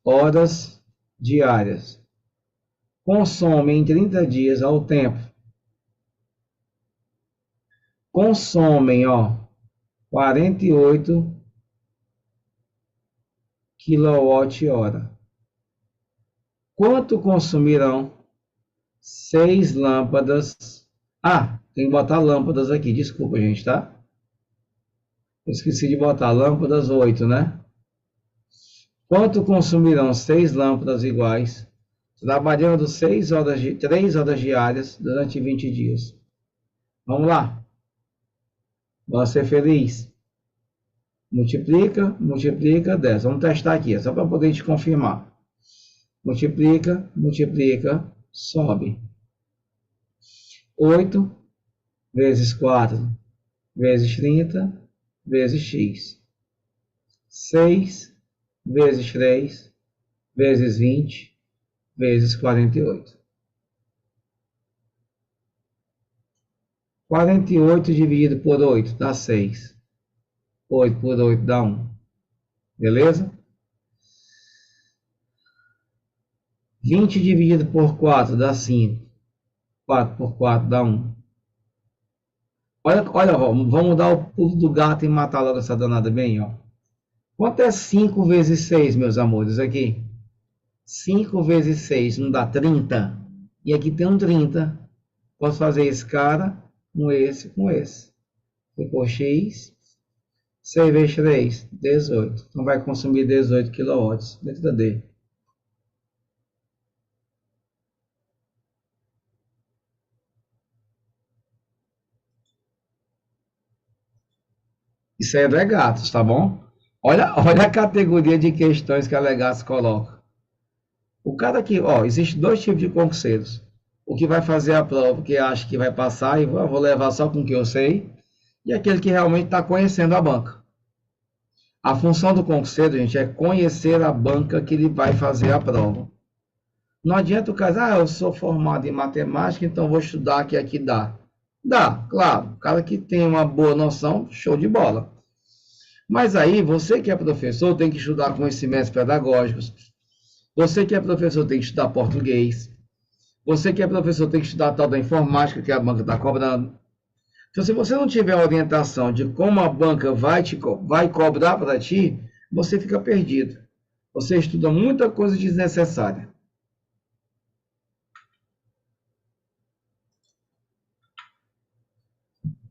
Horas diárias. Consomem em 30 dias ao tempo. Consomem, 48 kWh. Quanto consumirão 6 lâmpadas? Tem que botar lâmpadas aqui, desculpa, gente, tá? Eu esqueci de botar lâmpadas 8, né? Quanto consumirão 6 lâmpadas iguais, trabalhando 3 horas diárias durante 20 dias? Vamos lá. Vamos ser feliz. Multiplica, multiplica 10. Vamos testar aqui, só para poder te confirmar. Multiplica, multiplica, sobe. 8 vezes 4 vezes 30 vezes x. 6 vezes 3 vezes 20 vezes 48. 48 dividido por 8 dá 6. 8 por 8 dá 1. Beleza? 20 dividido por 4 dá 5. 4 por 4 dá 1. Olha, vamos dar o pulo do gato e matar logo essa danada bem, Quanto é 5 vezes 6, meus amores, aqui? 5 vezes 6 não dá 30? E aqui tem um 30. Posso fazer esse cara com esse, com esse. Ficou x. 6 vezes 3, 18. Então vai consumir 18 kW. Letra D. Isso aí é Legatos, tá bom? Olha a categoria de questões que a Legatos coloca. O cara aqui, existe 2 tipos de concurseiros. O que vai fazer a prova, que acha que vai passar e vou levar só com o que eu sei. E aquele que realmente está conhecendo a banca. A função do concurseiro, gente, é conhecer a banca que ele vai fazer a prova. Não adianta o cara, eu sou formado em matemática, então vou estudar que aqui dá. Dá, claro. O cara que tem uma boa noção, show de bola. Mas aí, você que é professor, tem que estudar conhecimentos pedagógicos. Você que é professor, tem que estudar português. Você que é professor, tem que estudar a tal da informática que a banca está cobrando. Então, se você não tiver orientação de como a banca vai cobrar para ti, você fica perdido. Você estuda muita coisa desnecessária.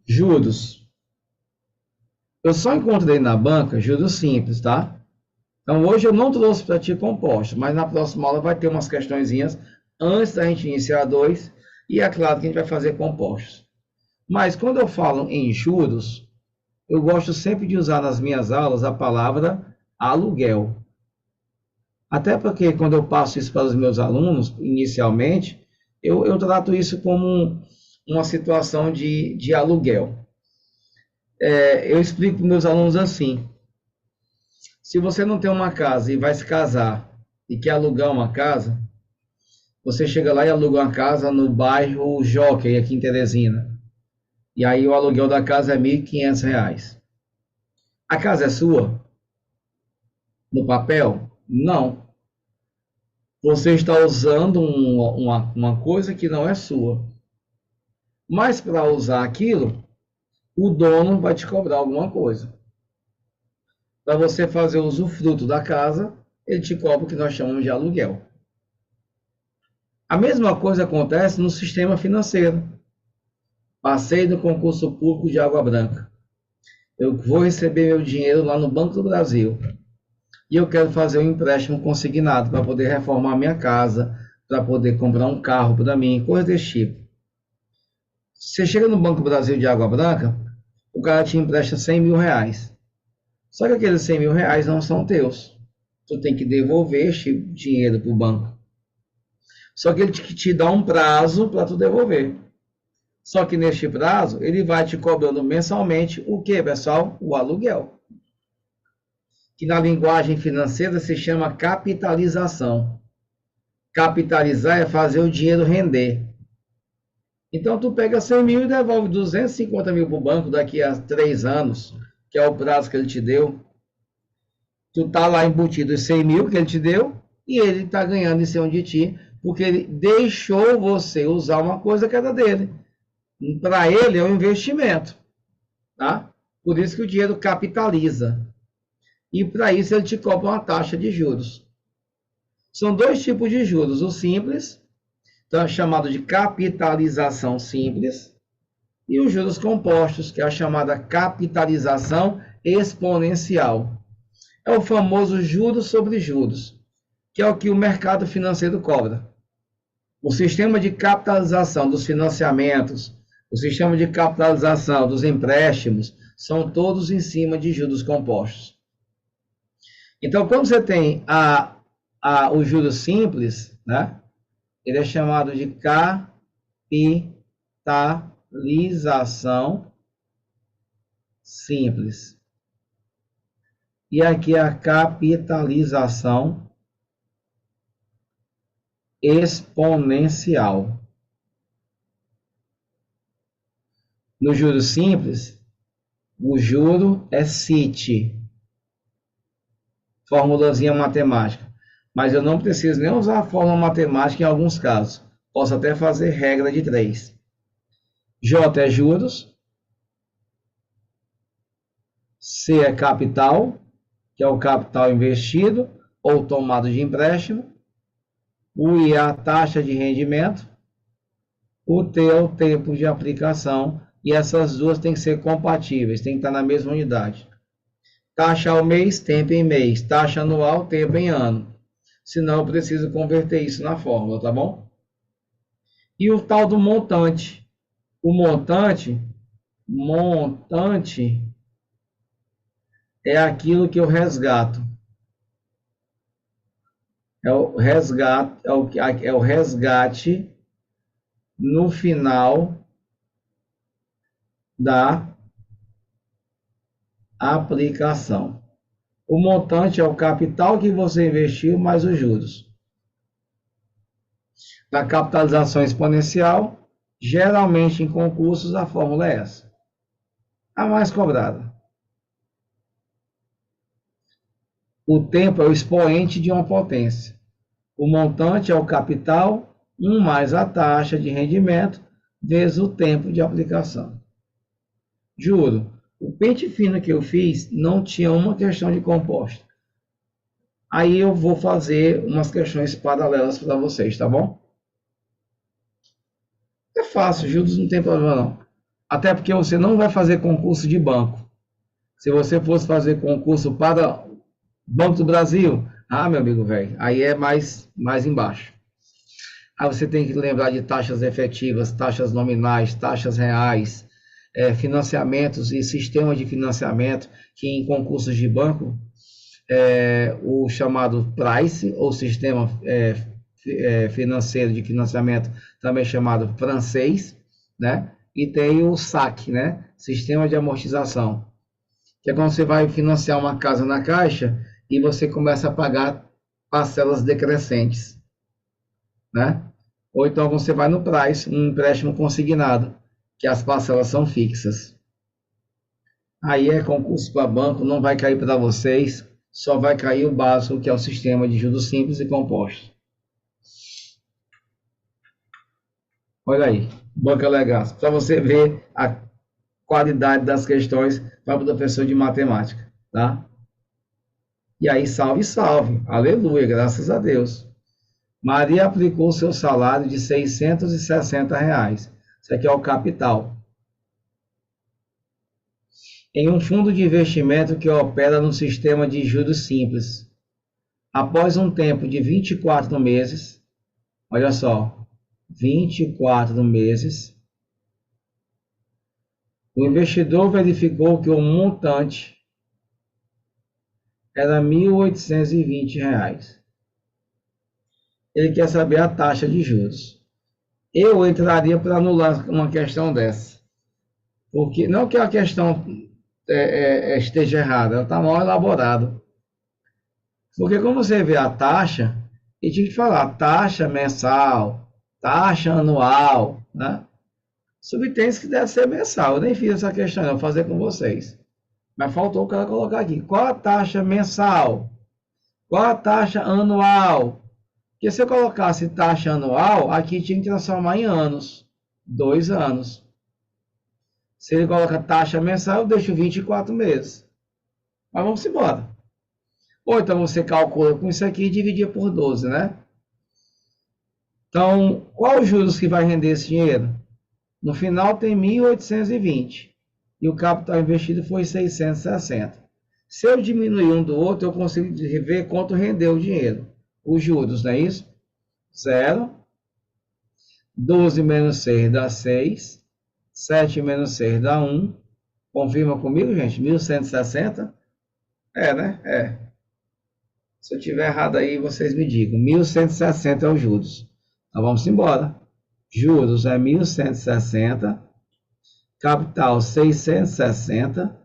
Juros. Eu só encontrei na banca juros simples, tá? Então, hoje eu não trouxe para ti compostos, mas na próxima aula vai ter umas questõezinhas antes da gente iniciar 2, e é claro que a gente vai fazer compostos. Mas quando eu falo em juros, eu gosto sempre de usar nas minhas aulas a palavra aluguel. Até porque quando eu passo isso para os meus alunos, inicialmente, eu trato isso como uma situação de aluguel. Eu explico para os meus alunos assim: se você não tem uma casa e vai se casar e quer alugar uma casa, você chega lá e aluga uma casa no bairro Jockey, aqui em Teresina. E aí o aluguel da casa é R$ 1.500. A casa é sua? No papel? Não. Você está usando uma coisa que não é sua. Mas para usar aquilo, o dono vai te cobrar alguma coisa. Para você fazer o usufruto da casa, ele te cobra o que nós chamamos de aluguel. A mesma coisa acontece no sistema financeiro. Passei no concurso público de Água Branca. Eu vou receber meu dinheiro lá no Banco do Brasil. E eu quero fazer um empréstimo consignado para poder reformar minha casa, para poder comprar um carro para mim, coisa desse tipo. Você chega no Banco do Brasil de Água Branca, o cara te empresta 100 mil reais. Só que aqueles 100 mil reais não são teus. Tu tem que devolver este dinheiro para o banco. Só que ele te dá um prazo para tu devolver. Só que neste prazo, ele vai te cobrando mensalmente o que, pessoal? O aluguel. Que na linguagem financeira se chama capitalização. Capitalizar é fazer o dinheiro render. Então, tu pega 100 mil e devolve 250 mil para o banco daqui a 3 anos, que é o prazo que ele te deu. Tu tá lá embutido os 100 mil que ele te deu e ele está ganhando em cima de ti, porque ele deixou você usar uma coisa que era dele. Para ele é um investimento, tá? Por isso que o dinheiro capitaliza. E para isso ele te cobra uma taxa de juros. São dois tipos de juros, o simples, então é chamado de capitalização simples, e os juros compostos, que é a chamada capitalização exponencial. É o famoso juros sobre juros, que é o que o mercado financeiro cobra. O sistema de capitalização dos financiamentos, o sistema de capitalização dos empréstimos, são todos em cima de juros compostos. Então, quando você tem o juros simples, né, ele é chamado de capitalização simples. E aqui a capitalização exponencial. No juros simples, o juro é CIT, formulazinha matemática. Mas eu não preciso nem usar a fórmula matemática em alguns casos. Posso até fazer regra de 3. J é juros, C é capital, que é o capital investido ou tomado de empréstimo. O I é a taxa de rendimento. O T é o tempo de aplicação. E essas duas têm que ser compatíveis, têm que estar na mesma unidade. Taxa ao mês, tempo em mês. Taxa anual, tempo em ano. Senão eu preciso converter isso na fórmula, tá bom? E o tal do montante. O montante é aquilo que eu resgato. É o resgate no final da aplicação. O montante é o capital que você investiu mais os juros. Na capitalização exponencial, geralmente em concursos a fórmula é essa. A mais cobrada. O tempo é o expoente de uma potência. O montante é o capital, 1 mais a taxa de rendimento, vezes o tempo de aplicação. Juro, o pente fino que eu fiz não tinha uma questão de composto. Aí eu vou fazer umas questões paralelas para vocês, tá bom? É fácil, juros não tem problema não. Até porque você não vai fazer concurso de banco. Se você fosse fazer concurso para Banco do Brasil, meu amigo velho, aí é mais embaixo. Aí você tem que lembrar de taxas efetivas, taxas nominais, taxas reais, financiamentos e sistemas de financiamento, que em concursos de banco, o chamado PRICE, ou sistema financeiro de financiamento, também chamado francês, né? E tem o SAC, né? Sistema de amortização, que é quando você vai financiar uma casa na Caixa e você começa a pagar parcelas decrescentes, né? Ou então você vai no PRICE, um empréstimo consignado, que as parcelas são fixas. Aí é concurso para banco, não vai cair para vocês, só vai cair o básico, que é o sistema de juros simples e compostos. Olha aí, banca legal, para você ver a qualidade das questões para o professor de matemática, tá? E aí, salve, salve. Aleluia, graças a Deus. Maria aplicou seu salário de R$ 660. Isso aqui é o capital. Em um fundo de investimento que opera no sistema de juros simples. Após um tempo de 24 meses, olha só, 24 meses, o investidor verificou que o montante era R$ 1.820. Ele quer saber a taxa de juros. Eu entraria para anular uma questão dessa. Porque não que a questão esteja errada, ela está mal elaborada. Porque como você vê a taxa, e tinha que falar taxa mensal, taxa anual, né? Subtende que deve ser mensal. Eu nem fiz essa questão, eu vou fazer com vocês. Mas faltou o cara colocar aqui. Qual a taxa mensal? Qual a taxa anual? Porque se eu colocasse taxa anual, aqui tinha que transformar em anos. 2 anos. Se ele coloca taxa mensal, eu deixo 24 meses. Mas vamos embora. Ou então você calcula com isso aqui e dividir por 12, né? Então, qual os juros que vai render esse dinheiro? No final tem 1.820. E o capital investido foi 660. Se eu diminuir um do outro, eu consigo ver quanto rendeu o dinheiro. Os juros, não é isso? 0. 12 menos 6 dá 6. 7 menos 6 dá 1. Confirma comigo, gente? 1.160? Né? Se eu tiver errado aí, vocês me digam. 1.160 é os juros. Então vamos embora. Juros é 1.160. Capital 660.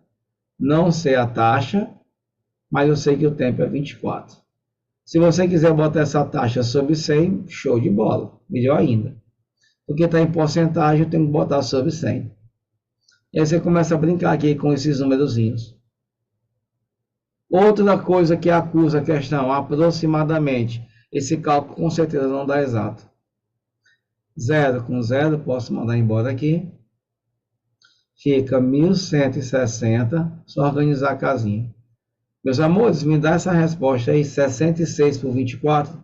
Não sei a taxa, mas eu sei que o tempo é 24. Se você quiser botar essa taxa sobre 100, show de bola. Melhor ainda. Porque está em porcentagem, eu tenho que botar sobre 100. E aí você começa a brincar aqui com esses númerozinhos. Outra coisa que acusa a questão, aproximadamente. Esse cálculo com certeza não dá exato. 0 com 0, posso mandar embora aqui. Fica 1.160, só organizar a casinha. Meus amores, me dá essa resposta aí, 66 por 24.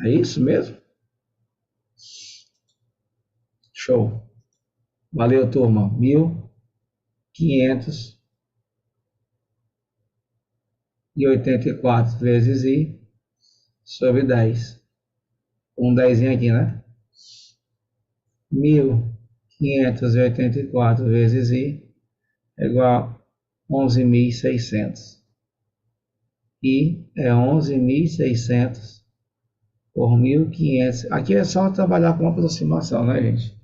É isso mesmo? Show. Valeu, turma. 1.584 vezes I sobre 10. Um 10 aqui, né? 1.584 vezes I é igual a 11.600. I é 11.600 por 1.500. Aqui é só trabalhar com aproximação, né, gente?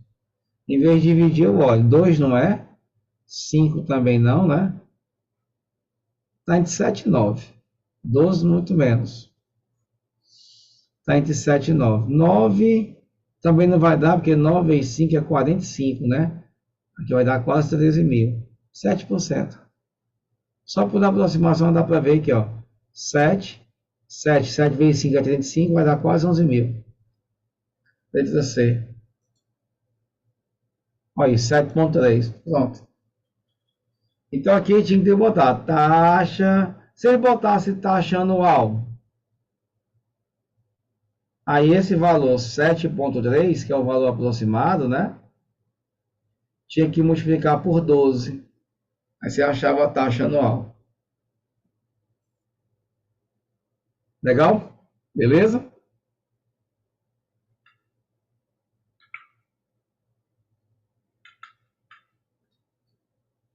Em vez de dividir, eu olho. 2 não é. 5 também não, né? Está entre 7 e 9. 12 muito menos. Está entre 7 e 9. 9 também não vai dar, porque 9 vezes 5 é 45, né? Aqui vai dar quase 13 mil. 7%. Só por aproximação dá para ver aqui, ó. 7 vezes 5 é 35, vai dar quase 11 mil. Letra C. Olha aí, 7,3. Pronto. Então aqui tinha que botar taxa. Se ele botasse taxa anual, aí esse valor 7,3, que é o valor aproximado, né? Tinha que multiplicar por 12. Aí você achava a taxa anual. Legal? Beleza?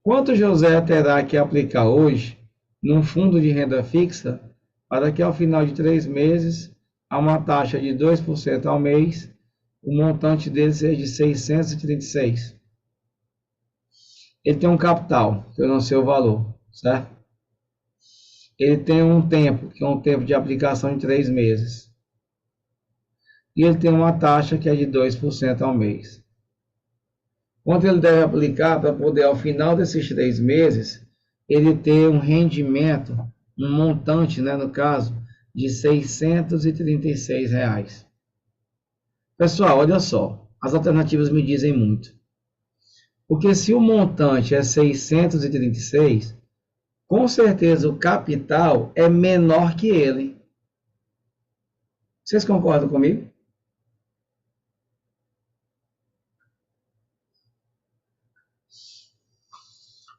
Quanto José terá que aplicar hoje num fundo de renda fixa para que ao final de 3 meses, a uma taxa de 2% ao mês, o montante dele seja de 636? Ele tem um capital, que eu não sei o valor, certo? Ele tem um tempo, que é um tempo de aplicação de 3 meses. E ele tem uma taxa que é de 2% ao mês. Quanto ele deve aplicar para poder, ao final desses 3 meses, ele ter um rendimento, um montante, né, no caso, de R$ 636. Pessoal, olha só, as alternativas me dizem muito. Porque se o montante é 636, com certeza o capital é menor que ele. Vocês concordam comigo?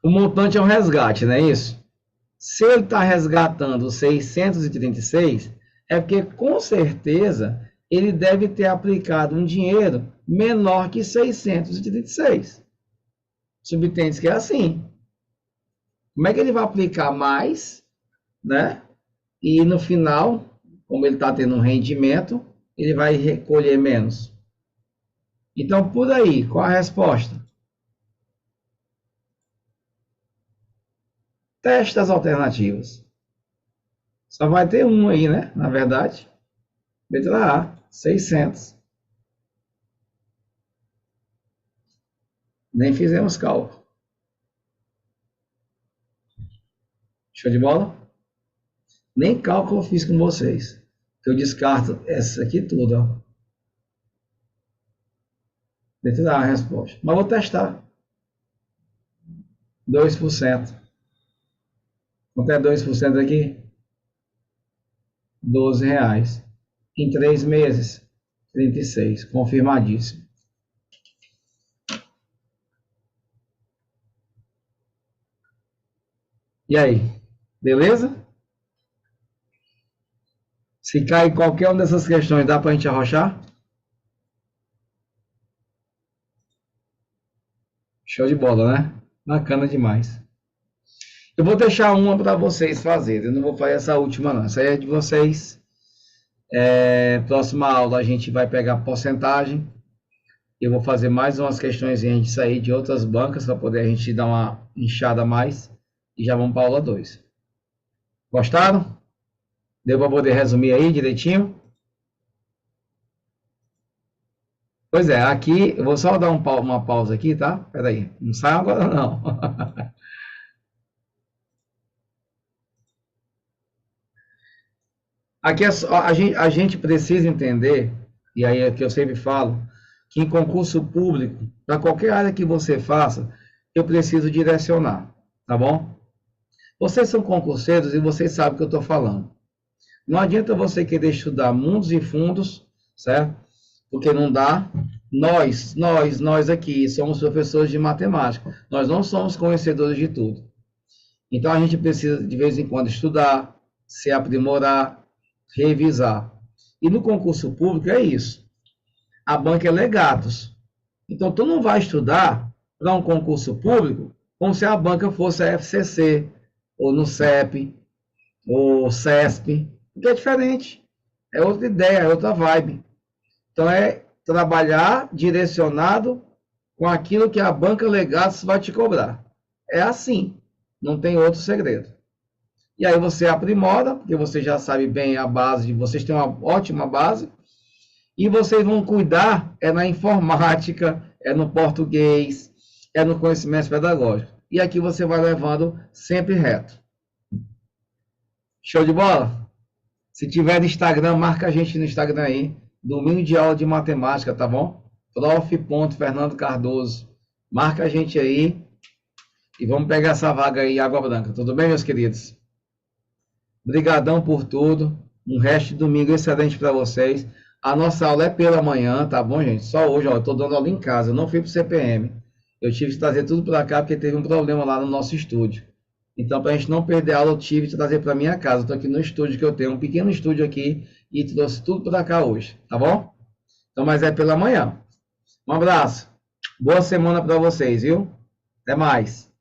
O montante é um resgate, não é isso? Se ele está resgatando 636, é porque com certeza ele deve ter aplicado um dinheiro menor que 636. Subtende que é assim. Como é que ele vai aplicar mais, né? E no final, como ele está tendo um rendimento, ele vai recolher menos. Então, por aí, qual a resposta? Teste as alternativas. Só vai ter um aí, né? Na verdade. Letra A, 600. Nem fizemos cálculo. Show de bola? Nem cálculo eu fiz com vocês. Eu descarto essa aqui tudo, ó. Letra A, a resposta. Mas vou testar. 2%. Quanto é 2% aqui? R$ 12. Em 3 meses, 36. Confirmadíssimo. E aí? Beleza? Se cair qualquer uma dessas questões, dá para a gente arrochar? Show de bola, né? Bacana demais. Eu vou deixar uma para vocês fazerem. Eu não vou fazer essa última, não. Essa aí é de vocês. Próxima aula a gente vai pegar porcentagem. Eu vou fazer mais umas questões disso aí de outras bancas para poder a gente dar uma inchada a mais. E já vamos para a aula 2. Gostaram? Deu para poder resumir aí direitinho? Pois é, aqui eu vou só dar uma pausa aqui, tá? Espera aí, não sai agora não. Aqui é só, a gente precisa entender, e aí é que eu sempre falo, que em concurso público, para qualquer área que você faça, eu preciso direcionar, tá bom? Vocês são concurseiros e vocês sabem o que eu estou falando. Não adianta você querer estudar mundos e fundos, certo? Porque não dá. Nós aqui somos professores de matemática. Nós não somos conhecedores de tudo. Então a gente precisa de vez em quando estudar, se aprimorar, revisar. E no concurso público é isso. A banca é legados. Então tu não vai estudar para um concurso público como se a banca fosse a FCC, ou no CEP, ou CESP, porque é diferente. É outra ideia, é outra vibe. Então é trabalhar direcionado com aquilo que a banca legados vai te cobrar. É assim, não tem outro segredo. E aí você aprimora, porque você já sabe bem a base, vocês têm uma ótima base, e vocês vão cuidar na informática, no português, no conhecimento pedagógico. E aqui você vai levando sempre reto. Show de bola? Se tiver no Instagram, marca a gente no Instagram aí. Domingo de aula de matemática, tá bom? Prof. Fernando Cardoso. Marca a gente aí. E vamos pegar essa vaga aí, Água Branca. Tudo bem, meus queridos? Obrigadão por tudo. Um resto de domingo excelente para vocês. A nossa aula é pela manhã, tá bom, gente? Só hoje, ó, eu tô dando aula em casa. Eu não fui pro CPM. Eu tive que trazer tudo para cá porque teve um problema lá no nosso estúdio. Então, para a gente não perder a aula, eu tive que trazer para minha casa. Estou aqui no estúdio que eu tenho, um pequeno estúdio aqui, e trouxe tudo para cá hoje, tá bom? Então, mas é pela manhã. Um abraço. Boa semana para vocês, viu? Até mais.